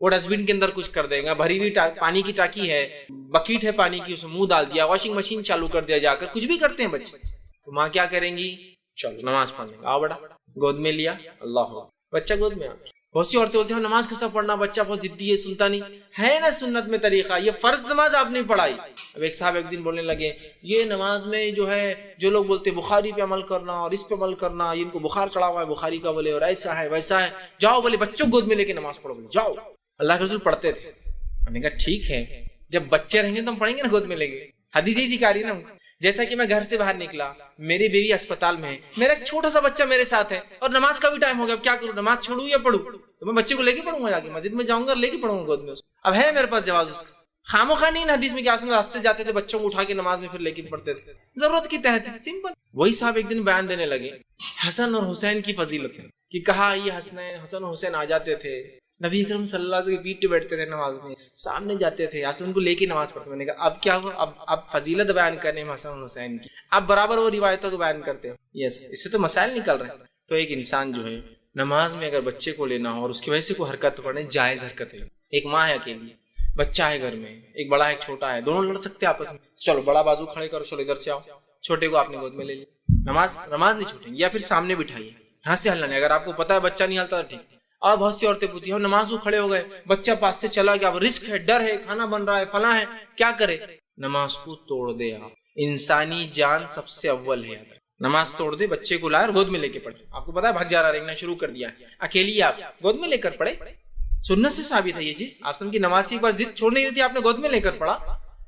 وہ ڈسٹبن کے اندر کچھ کر دے گا, بھری ہوئی پانی کی ٹاکی ہے, بکیٹ ہے پانی کی, اس میں منہ ڈال دیا, واشنگ مشین چالو کر دیا جا کر, کچھ بھی کرتے ہیں بچے. تو ماں کیا کریں گی, چلو نماز پڑھنے کا, آؤ بڑا, گود میں لیا, اللہ بچہ گود میں آ گیا. بہت سی عورتیں بولتی ہیں نماز کس طرح پڑھنا, بچہ بہت ضدی ہے, سنتا نہیں ہے نا. سنت میں طریقہ, یہ فرض نماز آپ نے پڑھائی. اب ایک صاحب ایک دن بولنے لگے یہ نماز میں جو ہے جو لوگ بولتے بخاری پہ عمل کرنا اور اس پہ عمل کرنا, یہ ان کو بخار چڑھا ہوا ہے بخاری کا بولے, اور ایسا ہے ویسا ہے, جاؤ بولے بچوں گود میں لے کے نماز پڑھو, بولے جاؤ. اللہ کے رسول پڑھتے تھے. میں نے کہا ٹھیک ہے, جب بچے رہیں گے تو ہم پڑھیں گے نا گود میں لے کے, حدیث ہی سکھا رہی ہے نا ہم کو. جیسا کہ میں گھر سے باہر نکلا, میری بیوی اسپتال میں ہے, میرا ایک چھوٹا سا بچہ میرے ساتھ ہے, اور نماز کا بھی ٹائم ہو گیا, اب کیا کروں, نماز چھوڑوں یا پڑھوں؟ تو میں بچے کو لے کے پڑھوں گا, جا کے مسجد میں جاؤں گا اور لے کے پڑھوں گا گود میں. اب ہے میرے پاس جواز اس کا, خاموخواہ نہیں. حدیث میں کیا راستے جاتے تھے بچوں کو اٹھا کے نماز میں پھر لے کے پڑھتے تھے, ضرورت کے تحت, سمپل. وہی صاحب ایک دن بیان دینے لگے حسن اور حسین کی فضیلت, کہ کہا یہ حسن اور حسین آ جاتے تھے نبی اکرم صلی اللہ علیہ وسلم کے پیٹ پہ بیٹھتے تھے نماز میں, سامنے جاتے تھے, حسن ان کو لے کے نماز پڑھتے. میں نے کہا اب کیا ہوا, اب فضیلت بیان کرنے میں حسن اور حسین کی, اب برابر وہ روایتوں کو بیان کرتے ہو. یس, اس سے تو مسائل نکل رہے ہیں. تو ایک انسان جو ہے نماز میں اگر بچے کو لینا ہو اور اس کی وجہ سے کوئی حرکت پڑھنے, جائز حرکت ہے. ایک ماں ہے اکیلی, بچہ ہے گھر میں, ایک بڑا ہے ایک چھوٹا ہے, دونوں لڑ سکتے ہیں آپس میں, چلو بڑا بازو کھڑے کرو, چلو ادھر سے آؤ, چھوٹے کو آپ نے گود میں لے لیا, نماز نہیں چھوٹیں گی, یا پھر سامنے بٹھائیے, یہاں سے ہلنا نہیں. اگر آپ کو پتا ہے بچہ نہیں ہلتا تو ٹھیک. اور بہت سی عورتیں پوچھتی ہیں نماز کو کھڑے ہو گئے, بچہ پاس سے چلا گیا, رسک ہے, ڈر ہے, کھانا بن رہا ہے, فلاں ہے, کیا کرے؟ نماز کو توڑ دے. آپ انسانی جان سب سے اول ہے, نماز توڑ دے, بچے کو لائے اور گود میں لے کے پڑھے. آپ کو پتا ہے بھگ جا رہا, رینگنا شروع کر دیا, اکیلی آپ گود میں لے کر پڑھے. سنت سے ثابت ہے یہ چیز. آپ کی نماز کی ایک بار ضد چھوڑ نہیں رہی تھی, آپ نے گود میں لے کر پڑھا.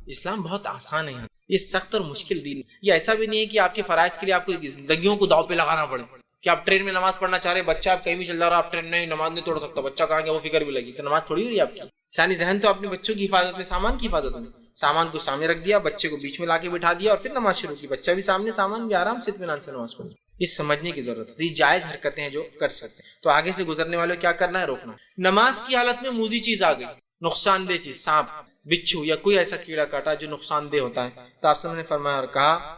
اسلام بہت آسان ہے, یہ سخت اور مشکل دین. یہ ایسا بھی نہیں ہے کہ آپ کے فرائض کے لیے آپ کو زندگیوں کو داؤ پہ لگانا پڑے, کہ آپ ٹرین میں نماز پڑھنا چاہ رہے, بچہ آپ کہیں بھی چل رہا, آپ ٹرین میں نماز نہیں توڑ سکتا, بچہ کہاں گیا وہ فکر بھی لگی, تو نماز تھوڑی ہو رہی ہے آپ کی. انسانی ذہن تو اپنے بچوں کی حفاظت میں, سامان کی حفاظت میں, سامان کو سامنے رکھ دیا, بچے کو بیچ میں لا کے بٹھا دیا, اور پھر نماز شروع کی, بچہ بھی سامنے, سامان بھی آرام سے اطمینان سے نماز پڑھی. یہ سمجھنے کی ضرورت ہے. یہ جائز حرکتیں ہیں جو کر سکتے ہیں. تو آگے سے گزرنے والوں کیا کرنا ہے, روکنا. نماز کی حالت میں موذی چیز آ گئی, نقصان دہ چیز, سانپ, بچھو یا کوئی ایسا کیڑا کاٹا جو نقصان دہ ہوتا ہے, تو آپ نے فرمایا اور کہا,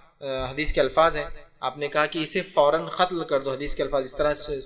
حدیث کے الفاظ ہیں, آپ نے کہا کہ اسے فوراً قتل کر دو. حدیث کے الفاظ اس طرح سے,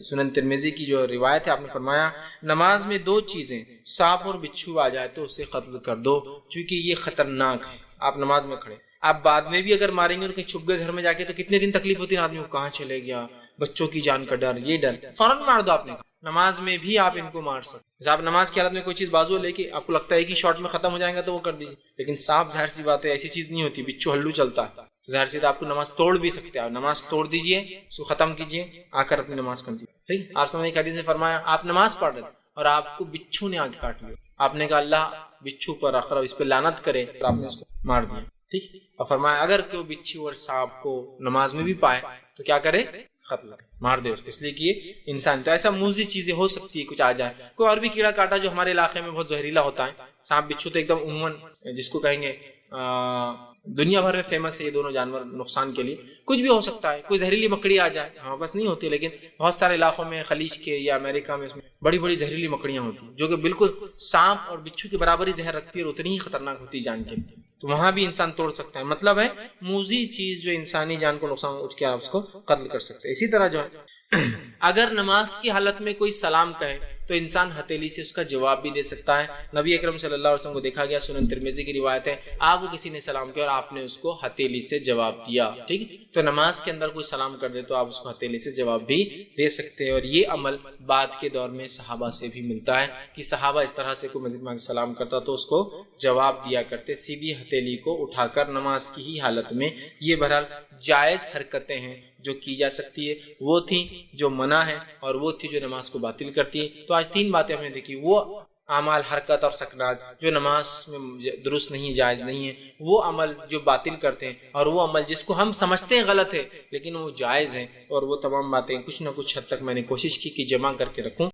سنن ترمذی کی جو روایت ہے, آپ نے فرمایا نماز میں دو چیزیں, سانپ اور بچھو آ جائے تو اسے قتل کر دو, کیونکہ یہ خطرناک ہے. آپ نماز میں کھڑے, آپ بعد میں بھی اگر ماریں گے اور کہیں چھپ گئے گھر میں جا کے, تو کتنے دن تکلیف ہوتی ہے آدمی کو, کہاں چلے گیا, بچوں کی جان کا ڈر, یہ ڈر, فوراً مار دو. آپ نے نماز میں بھی آپ ان کو مار سکتے. آپ نماز کی حالت میں کوئی چیز بازو لے کے آپ کو لگتا ہے کہ شارٹ میں ختم ہو جائے گا تو وہ کر دیجیے, لیکن سانپ ظاہر سی بات ہے ایسی چیز نہیں ہوتی, بچھو ہلو چلتا ہے, ظاہر سی آپ کو نماز توڑ بھی سکتے ہیں. آپ نماز توڑ دیجئے, اس کو ختم کیجئے, آ کر اپنی نماز کیجیے. ٹھیک, آپ سمجھنے کی حدیث نے فرمایا آپ نماز پڑھ رہے تھے اور آپ کو بچھو نے آ کے کاٹ لیا, آپ نے کہا اللہ بچھو پر اقرب, اس پہ لعنت کرے, اور آپ نے اس کو مار دیا. ٹھیک, اور فرمایا اگر کوئی بچھو اور سانپ کو نماز میں بھی پائے تو کیا کرے, قتل مار دے اس کو, اس لیے کہ یہ انسان. تو ایسا موذی چیزیں ہو سکتی ہے, کچھ آ جائے, کوئی اور بھی کیڑا کاٹا جو ہمارے علاقے میں بہت زہریلا ہوتا ہے, سانپ بچھو تو ایک دم عموماً جس کو کہیں گے دنیا بھر میں فیمس ہے یہ دونوں جانور نقصان کے لیے. کچھ بھی ہو سکتا ہے, کوئی زہریلی مکڑی آ جائے, ہمارے پاس نہیں ہوتی, لیکن بہت سارے علاقوں میں, خلیج کے یا امریکہ میں, اس میں بڑی بڑی زہریلی مکڑیاں ہوتی ہیں جو کہ بالکل سانپ اور بچھو کے برابر ہی زہر رکھتی ہے اور اتنی ہی خطرناک ہوتی ہے جان کے لیے, تو وہاں بھی انسان توڑ سکتا ہے. مطلب ہے موذی چیز جو انسانی جان کو نقصان اٹھ کے آپ اس کو قتل کر سکتے. اسی طرح جو ہے اگر نماز کی حالت میں کوئی سلام کہے تو انسان ہتھیلی سے اس کا جواب بھی دے سکتا ہے. نبی اکرم صلی اللہ علیہ وسلم کو دیکھا گیا, سنن ترمذی کی روایت ہے, آپ کو کسی نے سلام کیا اور آپ نے اس کو ہتھیلی سے جواب دیا. ٹھیک, تو نماز کے اندر کوئی سلام کر دے تو آپ اس کو ہتھیلی سے جواب بھی دے سکتے ہیں. اور یہ عمل بعد کے دور میں صحابہ سے بھی ملتا ہے کہ صحابہ اس طرح سے کوئی مسجد میں سلام کرتا تو اس کو جواب دیا کرتے, سیدھی ہتھیلی کو اٹھا کر نماز کی ہی حالت میں. یہ بہرحال جائز حرکتیں ہیں جو کی جا سکتی ہے, وہ تھی جو منع ہے اور وہ تھی جو نماز کو باطل کرتی ہے. تو آج تین باتیں ہم نے دیکھی, وہ اعمال, حرکت اور سکنات جو نماز میں درست نہیں, جائز نہیں ہے, وہ عمل جو باطل کرتے ہیں, اور وہ عمل جس کو ہم سمجھتے ہیں غلط ہے لیکن وہ جائز ہے. اور وہ تمام باتیں کچھ نہ کچھ حد تک میں نے کوشش کی کہ جمع کر کے رکھوں.